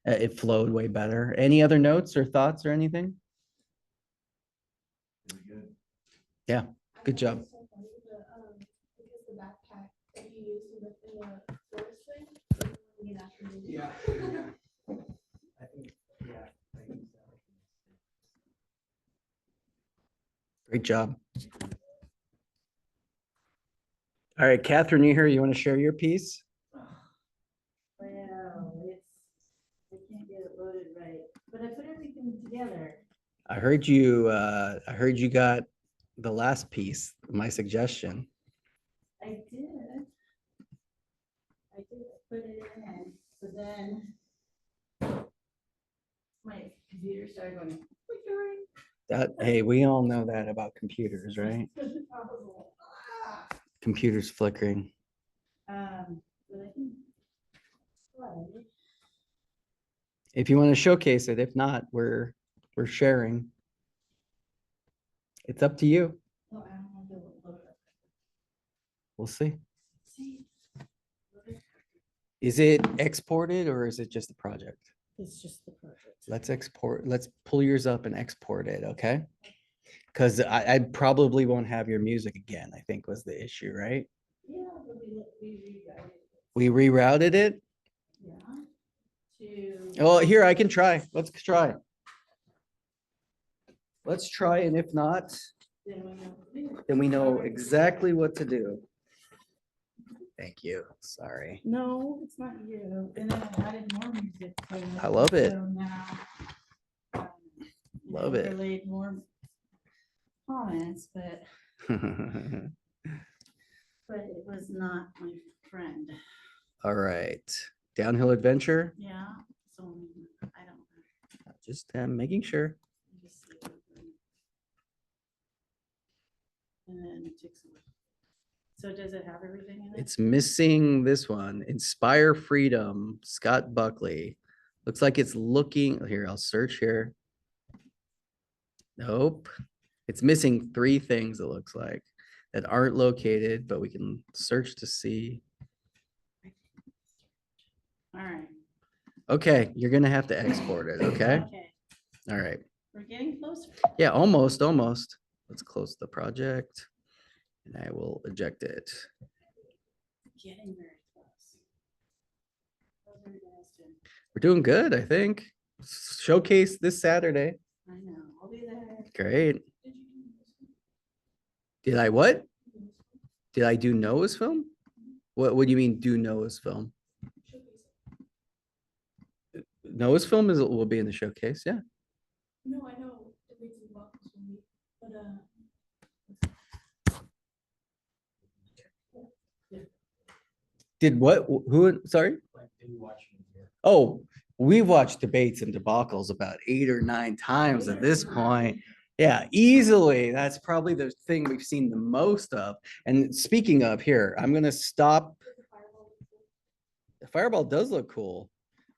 Speaker 1: it flowed way better. Any other notes or thoughts or anything?
Speaker 2: Really good.
Speaker 1: Yeah, good job.
Speaker 3: It's so funny, because the backpack that you used in the forest thing, you know,
Speaker 4: Yeah. I think, yeah. I think so.
Speaker 1: Great job. All right, Catherine, you here? You want to share your piece?
Speaker 13: Well, I can't get it loaded right, but I put everything together.
Speaker 1: I heard you got the last piece, my suggestion.
Speaker 13: I did. I did put it in, but then my computer started going. "Flickering."
Speaker 1: Hey, we all know that about computers, right? Computers flickering.
Speaker 13: But I can try.
Speaker 1: If you want to showcase it, if not, we're sharing. It's up to you.
Speaker 13: Oh, I don't want to load it up.
Speaker 1: We'll see.
Speaker 13: See,
Speaker 1: Is it exported or is it just a project?
Speaker 13: it's just the project.
Speaker 1: Let's pull yours up and export it, okay? Because I probably won't have your music again, I think was the issue, right?
Speaker 13: Yeah, but we rerouted it.
Speaker 1: We rerouted it.
Speaker 13: Yeah.
Speaker 1: Oh, here, I can try. Let's try. Let's try, and if not, then we know exactly what to do. Thank you. Sorry.
Speaker 13: No, it's not you. And then I added more music.
Speaker 1: I love it.
Speaker 13: So now, um,
Speaker 1: Love
Speaker 13: I
Speaker 1: it.
Speaker 13: overlaid more comments, but it was not my friend.
Speaker 1: All right. Downhill adventure.
Speaker 13: Yeah, so I don't.
Speaker 1: Just making sure.
Speaker 13: let me see what And then it takes. So does it have everything in it?
Speaker 1: It's missing this one. Inspire Freedom, Scott Buckley. Looks like it's looking here. I'll search here. Nope. It's missing 3 things, it looks like, that aren't located, but we can search to see.
Speaker 13: All right.
Speaker 1: Okay, you're gonna have to export it, okay?
Speaker 13: Okay,
Speaker 1: All right.
Speaker 13: we're getting closer.
Speaker 1: Yeah, almost. Let's close the project and I will eject it.
Speaker 13: Getting very close. How's everybody else doing?
Speaker 1: We're doing good, I think. Showcase this Saturday.
Speaker 13: I know, I'll be there.
Speaker 1: Great. Did I what? Did I do Noah's film? What do you mean do Noah's film? Noah's film will be in the showcase, yeah.
Speaker 3: No, I know. Debates and Buckles will meet, but
Speaker 1: Did what? Who? Sorry? Oh, we've watched debates and debacles about 8 or 9 times at this point. Yeah, easily. That's probably the thing we've seen the most of. And speaking of here, I'm gonna stop. The fireball does look cool.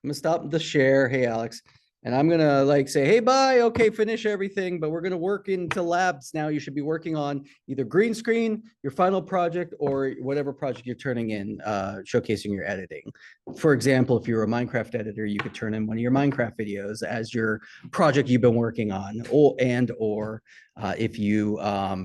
Speaker 1: I'm gonna stop the share. Hey, Alex. And I'm gonna like say, hey, bye. Okay, finish everything, but we're gonna work into labs now. You should be working on either green screen, your final project, or whatever project you're turning in, showcasing your editing. For example, if you're a Minecraft editor, you could turn in one of your Minecraft videos as your project you've been working on, or if you, I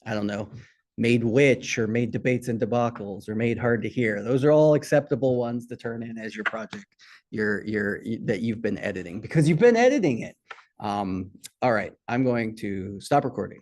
Speaker 1: don't know, made Witch or made Debates and Debacles or made Hard to Hear. Those are all acceptable ones to turn in as your project that you've been editing because you've been editing it. All right, I'm going to stop recording.